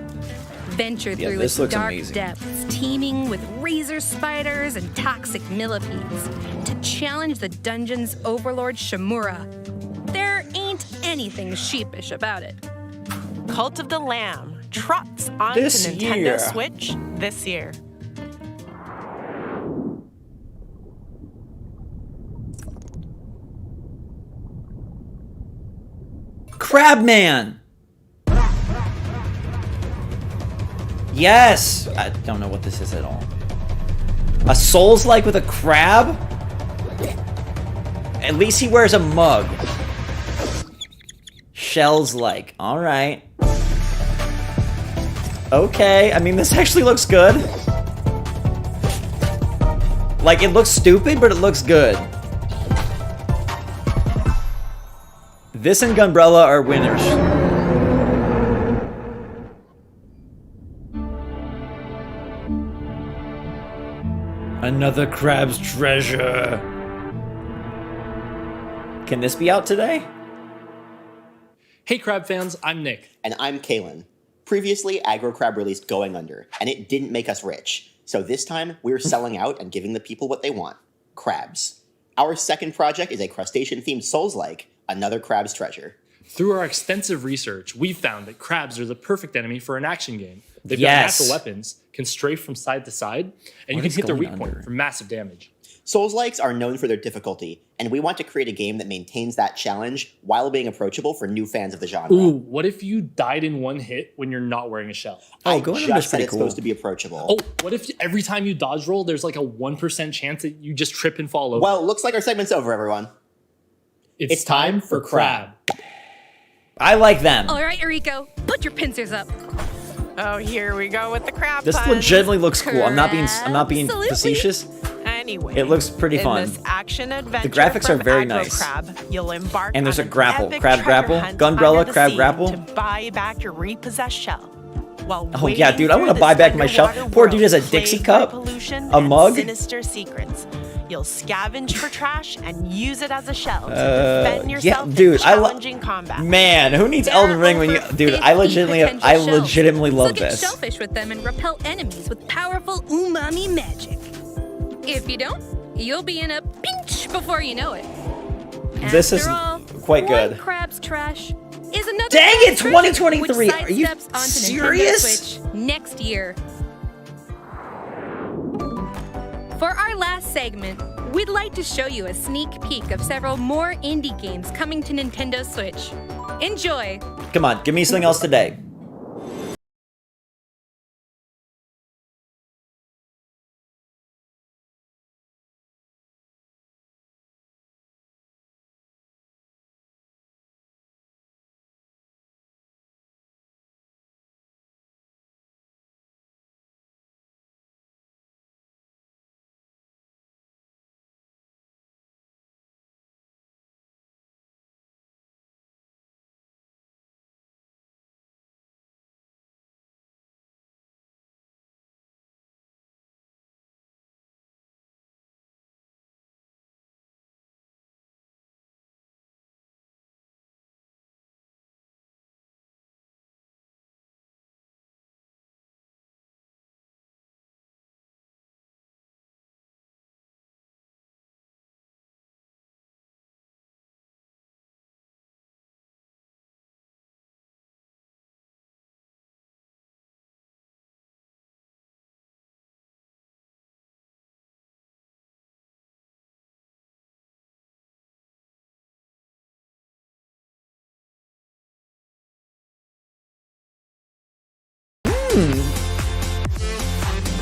venture Yeah, through this its looks dark amazing. depths, teeming with razor spiders and toxic millipedes, to challenge the dungeon's overlord Shimura. There ain't anything sheepish about it. Cult of the Lamb trots onto This Nintendo year. Switch this year. Crabman! Yes! I don't know what this is at all. A Souls-like with a crab? At least he wears a mug. Shells-like. Alright. Okay, I mean, this actually looks good. Like, it looks stupid, but it looks good. This and Gunbrella are winners. Another crab's treasure. Can this be out today? Hey Crab fans, I'm Nick. And I'm Kalen. Previously, Aggro Crab released Going Under, and it didn't make us rich. So this time, we're selling out and giving the people what they want. Crabs. Our second project is a crustacean-themed Souls-like, another crab's treasure. Through our extensive research, we found that crabs are the perfect enemy for an action game. They've Yes. got natural weapons, can strafe from side to side, and you What can is hit their Going weak point Under? for massive damage. Souls-likes are known for their difficulty, and we want to create a game that maintains that challenge while being approachable for new fans of the genre. Ooh, what if you died in one hit when you're not wearing a shell? Oh, I Going just Under's said pretty it's cool. supposed to be approachable. Oh, what if every time you dodge roll, there's like a 1% chance that you just trip and fall over? Well, looks like our segment's over, everyone. It's time for Crab. I like them. All right, Eriko, put your pincers up. Oh, here we go with the crab This puns. legitimately looks cool. I'm not being Absolutely. facetious. Anyway, It looks pretty fun. In this action adventure graphics are from very Aggro nice. Crab, you'll embark And there's on a an grapple. epic Crab treasure grapple, hunt Gunbrella, under the crab sea grapple. to buy back your repossessed shell. While Oh yeah, dude, I want to buy back my shell. Poor dude has a Dixie cup, a mug. Sinister secrets. You'll scavenge for trash and use it as a shell to defend Yeah, yourself dude, in challenging combat. Man, who needs Elden Ring when you, dude? I legitimately love Look at this. shellfish with them and repel enemies with powerful umami magic. If you don't, you'll be in a pinch before you know it. This is After all, quite one good. crab's trash is another. Dang it, crab's treasure, 2023. which Are you sidesteps onto serious? Nintendo Switch next year. For our last segment, we'd like to show you a sneak peek of several more indie games coming to Nintendo Switch. Enjoy! Come on, give me something else today.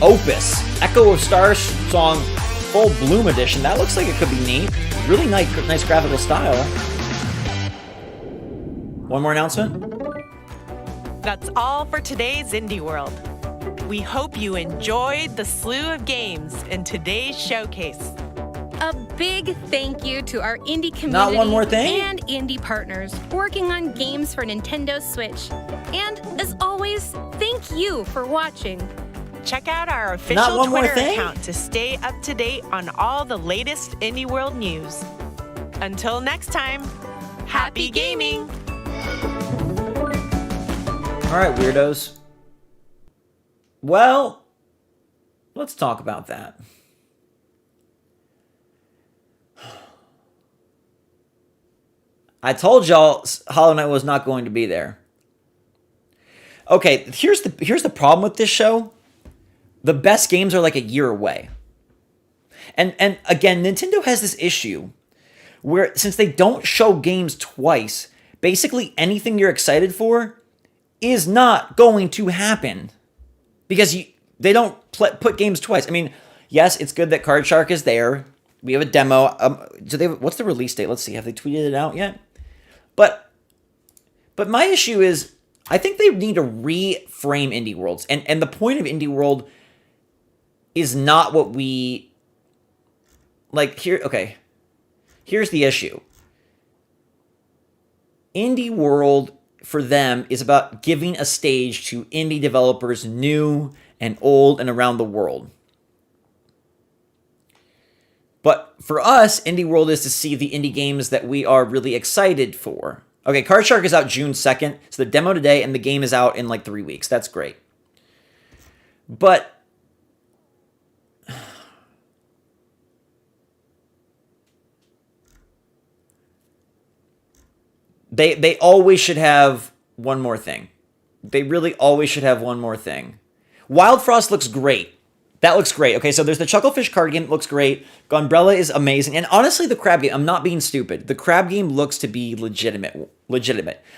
Opus, Echo of Stars song, Full Bloom edition. That looks like it could be neat. Really nice graphical style. One more announcement. That's all for today's Indie World. We hope you enjoyed the slew of games in today's showcase. A big thank you to our indie community Not one more thing? and indie partners working on games for Nintendo Switch. And as always, thank you for watching. Check out our Not official one more Twitter thing? account to stay up to date on all the latest Indie World news. Until next time, happy gaming! All right, weirdos. Well, let's talk about that. I told y'all Hollow Knight was not going to be there. Okay, here's the problem with this show. The best games are like a year away. And again, Nintendo has this issue where since they don't show games twice, basically anything you're excited for is not going to happen because they don't put games twice. I mean, yes, it's good that Card Shark is there. We have a demo. What's the release date? Let's see. Have they tweeted it out yet? But my issue is I think they need to reframe Indie Worlds. And the point of Indie World is not what we like here. Okay. Here's the issue. Indie World for them is about giving a stage to indie developers new and old and around the world. But for us, Indie World is to see the indie games that we are really excited for. Okay, Card Shark is out June 2nd. So the demo today and the game is out in like 3 weeks. That's great. But they always should have one more thing. They really always should have one more thing. Wild Frost looks great. That looks great. Okay, so there's the Chucklefish card game that looks great. Gunbrella is amazing. And honestly, the crab game, I'm not being stupid. The crab game looks to be legitimate.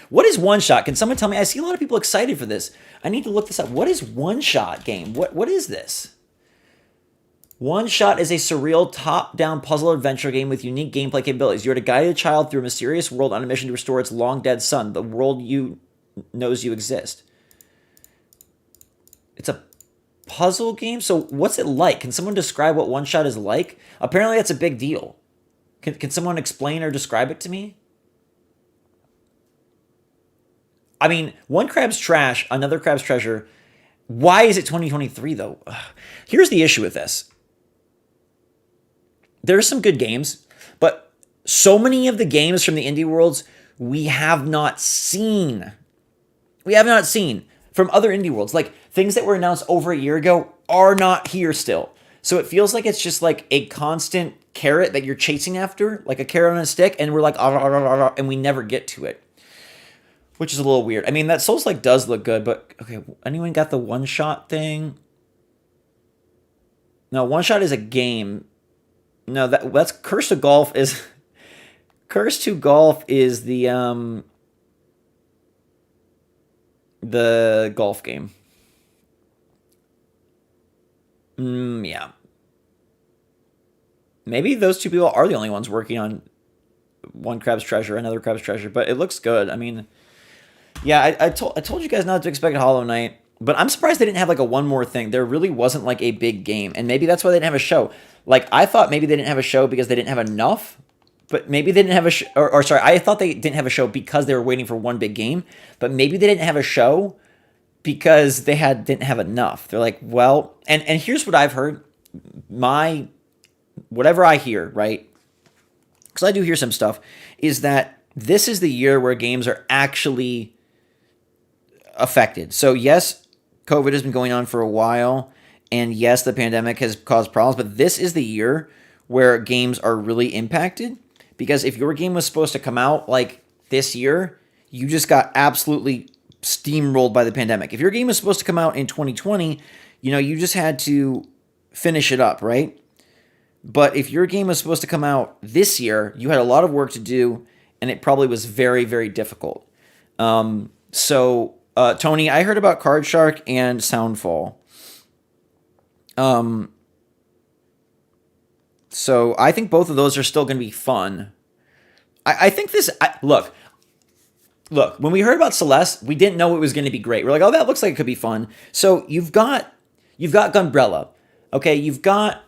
What is One Shot? Can someone tell me? I see a lot of people excited for this. I need to look this up. What is One Shot game? What is this? One Shot is a surreal top-down puzzle adventure game with unique gameplay capabilities. You're to guide a child through a mysterious world on a mission to restore its long-dead son, the world knows you exist. It's a puzzle game? So what's it like? Can someone describe what One Shot is like? Apparently that's a big deal. Can someone explain or describe it to me? I mean, one crab's trash, another crab's treasure. Why is it 2023 though? Here's the issue with this. There are some good games, but so many of the games from the indie worlds we have not seen. We have not seen from other indie worlds. Like things that were announced over a year ago are not here still. So it feels like it's just like a constant carrot that you're chasing after, like a carrot on a stick, and we're like, and we never get to it, which is a little weird. I mean, that Souls-like does look good, but okay, anyone got the One Shot thing? No, One Shot is a game. No, that's Curse to Golf is Curse to Golf is the golf game. Yeah. Maybe those two people are the only ones working on one crab's treasure, another crab's treasure, but it looks good. I mean, yeah, I told you guys not to expect Hollow Knight, but I'm surprised they didn't have like a one more thing. There really wasn't like a big game, and maybe that's why they didn't have a show. Like I thought maybe they didn't have a show because they didn't have enough, but maybe they didn't have a show. Or sorry, I thought they didn't have a show because they were waiting for one big game, but maybe they didn't have a show because they didn't have enough. They're like, well, and here's what I've heard. Whatever I hear, right? Because I do hear some stuff, is that this is the year where games are actually affected. So yes, COVID has been going on for a while, and yes, the pandemic has caused problems, but this is the year where games are really impacted, because if your game was supposed to come out like this year, you just got absolutely steamrolled by the pandemic. If your game was supposed to come out in 2020, you just had to finish it up, right? But if your game was supposed to come out this year, you had a lot of work to do, and it probably was very, very difficult. So Tony, I heard about Card Shark and Soundfall. So I think both of those are still going to be fun. I think this... Look, when we heard about Celeste, we didn't know it was going to be great. We're like, oh, that looks like it could be fun. So you've got Gunbrella. Okay, you've got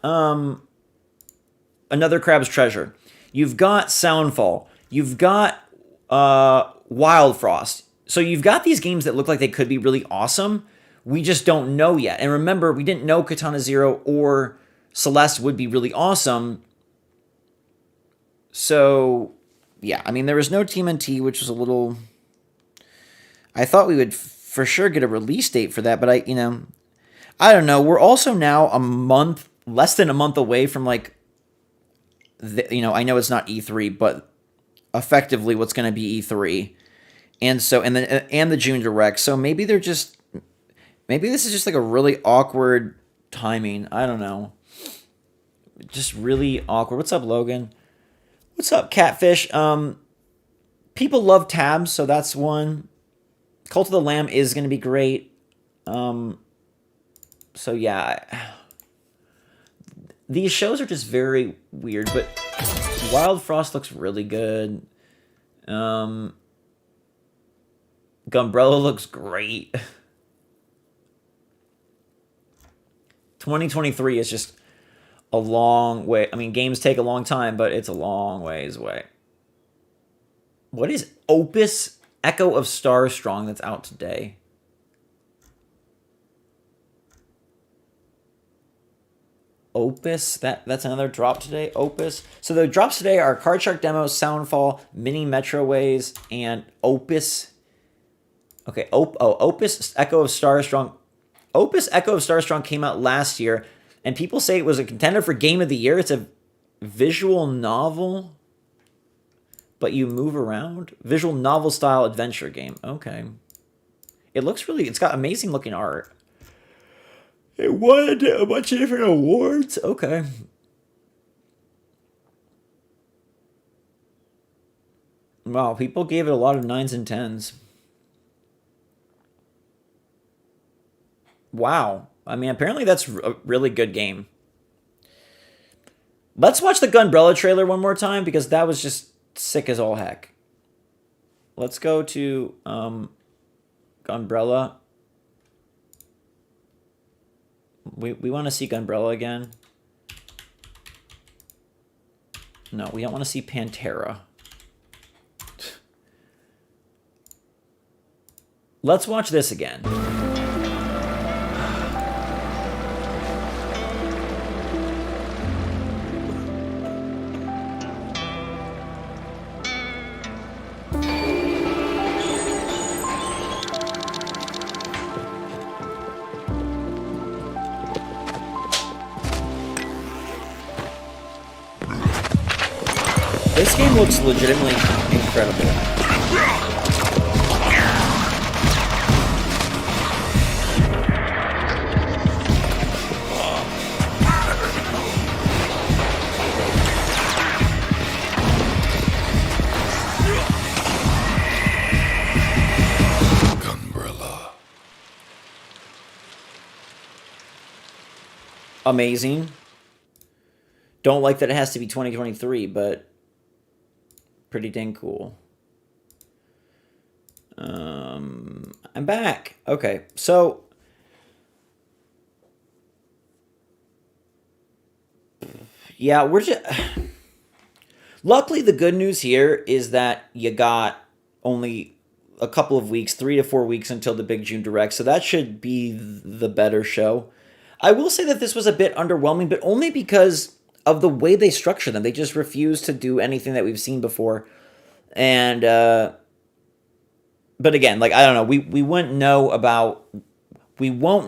Another Crab's Treasure. You've got Soundfall. You've got Wild Frost. So you've got these games that look like they could be really awesome. We just don't know yet. And remember, we didn't know Katana Zero or Celeste would be really awesome. So, yeah. I mean, there was no TMNT, which was a little... I thought we would for sure get a release date for that, but I don't know. We're also now less than a month away from like, I know it's not E3, but effectively what's going to be E3, and the June Direct. So maybe this is just like a really awkward timing. I don't know. Just really awkward. What's up, Logan? What's up, Catfish? People love tabs, so that's one. Cult of the Lamb is going to be great. So yeah, these shows are just very weird, but Wild Frost looks really good. Gunbrella looks great. 2023 is just a long way. I mean, games take a long time, but it's a long ways away. What is Opus Echo of Starstrong that's out today? Opus, that's another drop today. Opus. So the drops today are Card Shark Demo, Soundfall, Mini Metroways, and Opus. Okay, Opus Echo of Starstrong. Opus Echo of Starstrong came out last year, and people say it was a contender for Game of the Year. It's a visual novel, but you move around. Visual novel style adventure game. Okay. It's got amazing looking art. It won a bunch of different awards. Okay. Wow, people gave it a lot of 9s and 10s. Wow. I mean, apparently that's a really good game. Let's watch the Gunbrella trailer one more time because that was just sick as all heck. Let's go to Gunbrella. We want to see Gunbrella again. No, we don't want to see Pantera. Let's watch this again. This game looks legitimately incredible. Amazing. Don't like that it has to be 2023, but pretty dang cool. I'm back. Okay, so yeah, we're just. Luckily, the good news here is that you got only a couple of weeks, 3 to 4 weeks until the big June Direct, so that should be the better show. I will say that this was a bit underwhelming, but only because of the way they structure them. They just refuse to do anything that we've seen before. And, but again, like, I don't know, we won't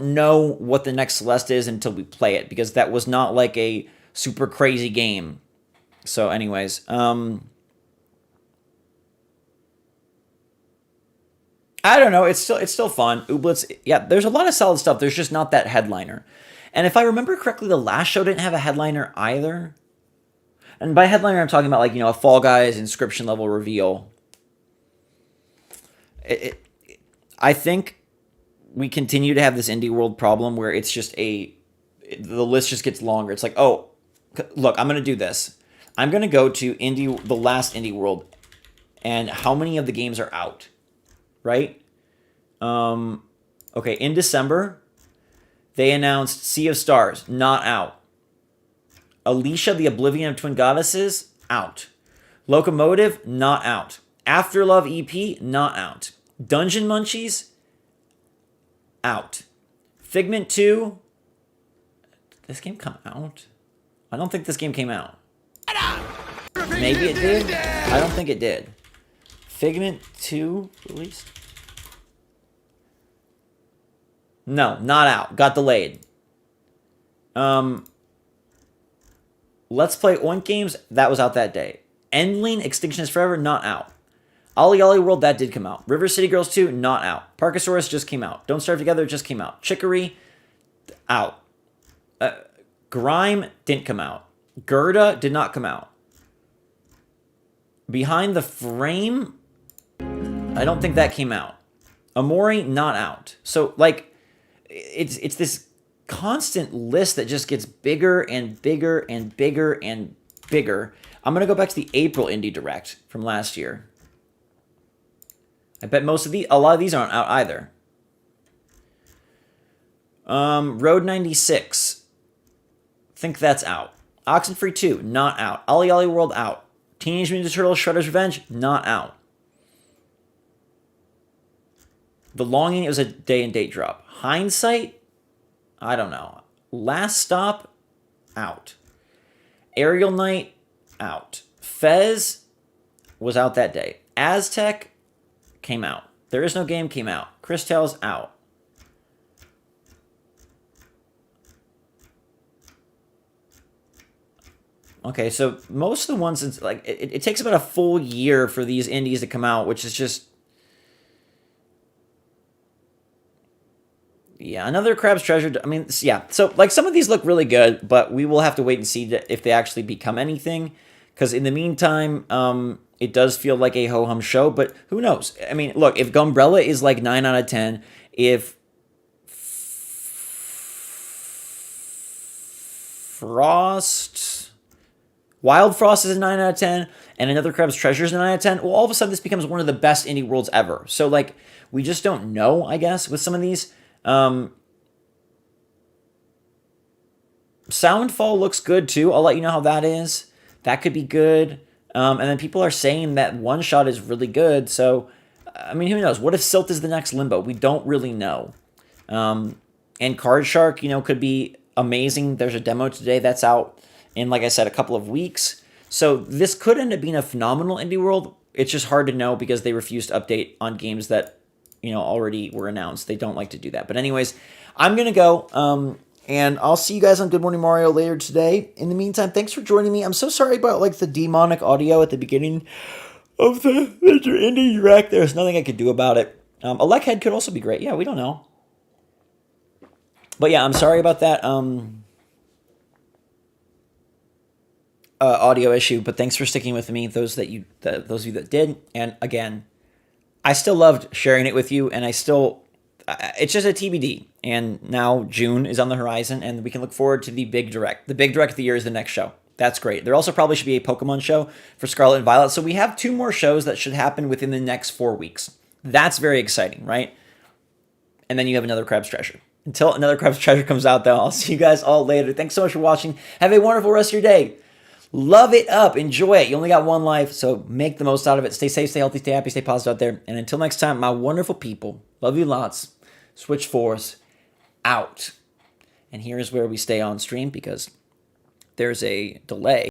know what the next Celeste is until we play it, because that was not like a super crazy game. So anyways, I don't know. It's still fun. Ooblets, yeah, there's a lot of solid stuff. There's just not that headliner. And if I remember correctly, the last show didn't have a headliner either. And by headliner, I'm talking about like, a Fall Guys inscription level reveal. I think we continue to have this indie world problem where it's just the list just gets longer. It's like, oh, look, I'm going to do this. I'm going to go to the last indie world, and how many of the games are out, right? Okay, in December, they announced Sea of Stars, not out. Alicia, the Oblivion of Twin Goddesses, out. Locomotive, not out. Afterlove EP, not out. Dungeon Munchies, out. Figment 2, did this game come out? I don't think this game came out. Maybe it did? I don't think it did. Figment 2 released? No, not out. Got delayed. Let's Play Oink Games, that was out that day. Endling, Extinction is Forever, not out. Ollie Ollie World, that did come out. River City Girls 2, not out. Parkosaurus just came out. Don't Starve Together just came out. Chicory, out. Grime didn't come out. Gerda did not come out. Behind the Frame, I don't think that came out. Amori, not out. So, like, it's this constant list that just gets bigger and bigger and bigger and bigger. I'm going to go back to the April Indie Direct from last year. I bet a lot of these aren't out either. Road 96. Think that's out. Oxenfree 2, not out. Ollie Ollie World, out. Teenage Mutant Ninja Turtles Shredder's Revenge, not out. The Longing, it was a day and date drop. Hindsight, I don't know. Last Stop, out. Aerial Knight, out. Fez was out that day. Aztec came out. There Is No Game came out. Crystal's out. Okay, so most of the ones, it's like it takes about a full year for these indies to come out, which is just, yeah, another Crab's Treasure. I mean, yeah. So like some of these look really good, but we will have to wait and see if they actually become anything. Because in the meantime, it does feel like a ho-hum show, but who knows? I mean, look, if Gumbrella is like 9 out of 10, if Wild Frost is a 9 out of 10, and Another Crab's Treasure is a 9 out of 10, well, all of a sudden this becomes one of the best indie worlds ever. So, like, we just don't know, I guess, with some of these. Soundfall looks good, too. I'll let you know how that is. That could be good. And then people are saying that One Shot is really good, so, I mean, who knows? What if Silt is the next Limbo? We don't really know. And Card Shark, could be amazing. There's a demo today that's out in, like I said, a couple of weeks. So this could end up being a phenomenal indie world. It's just hard to know because they refuse to update on games that, already were announced. They don't like to do that. But anyways, I'm going to go, and I'll see you guys on Good Morning Mario later today. In the meantime, thanks for joining me. I'm so sorry about, like, the demonic audio at the beginning of the indie direct. There's nothing I could do about it. A Leckhead could also be great. Yeah, we don't know. But yeah, I'm sorry about that. Audio issue, but thanks for sticking with me, those of you that did. And again, I still loved sharing it with you, and it's just a TBD. And now June is on the horizon, and we can look forward to the big direct. The big direct of the year is the next show. That's great. There also probably should be a Pokemon show for Scarlet and Violet, so we have 2 more shows that should happen within the next 4 weeks. That's very exciting, right? And then you have Another Crab's Treasure. Until Another Crab's Treasure comes out, though, I'll see you guys all later. Thanks so much for watching. Have a wonderful rest of your day. Love it up. Enjoy it. You only got one life, so make the most out of it. Stay safe, stay healthy, stay happy, stay positive out there. And until next time, my wonderful people, love you lots. SwitchForce out. And here's where we stay on stream because there's a delay.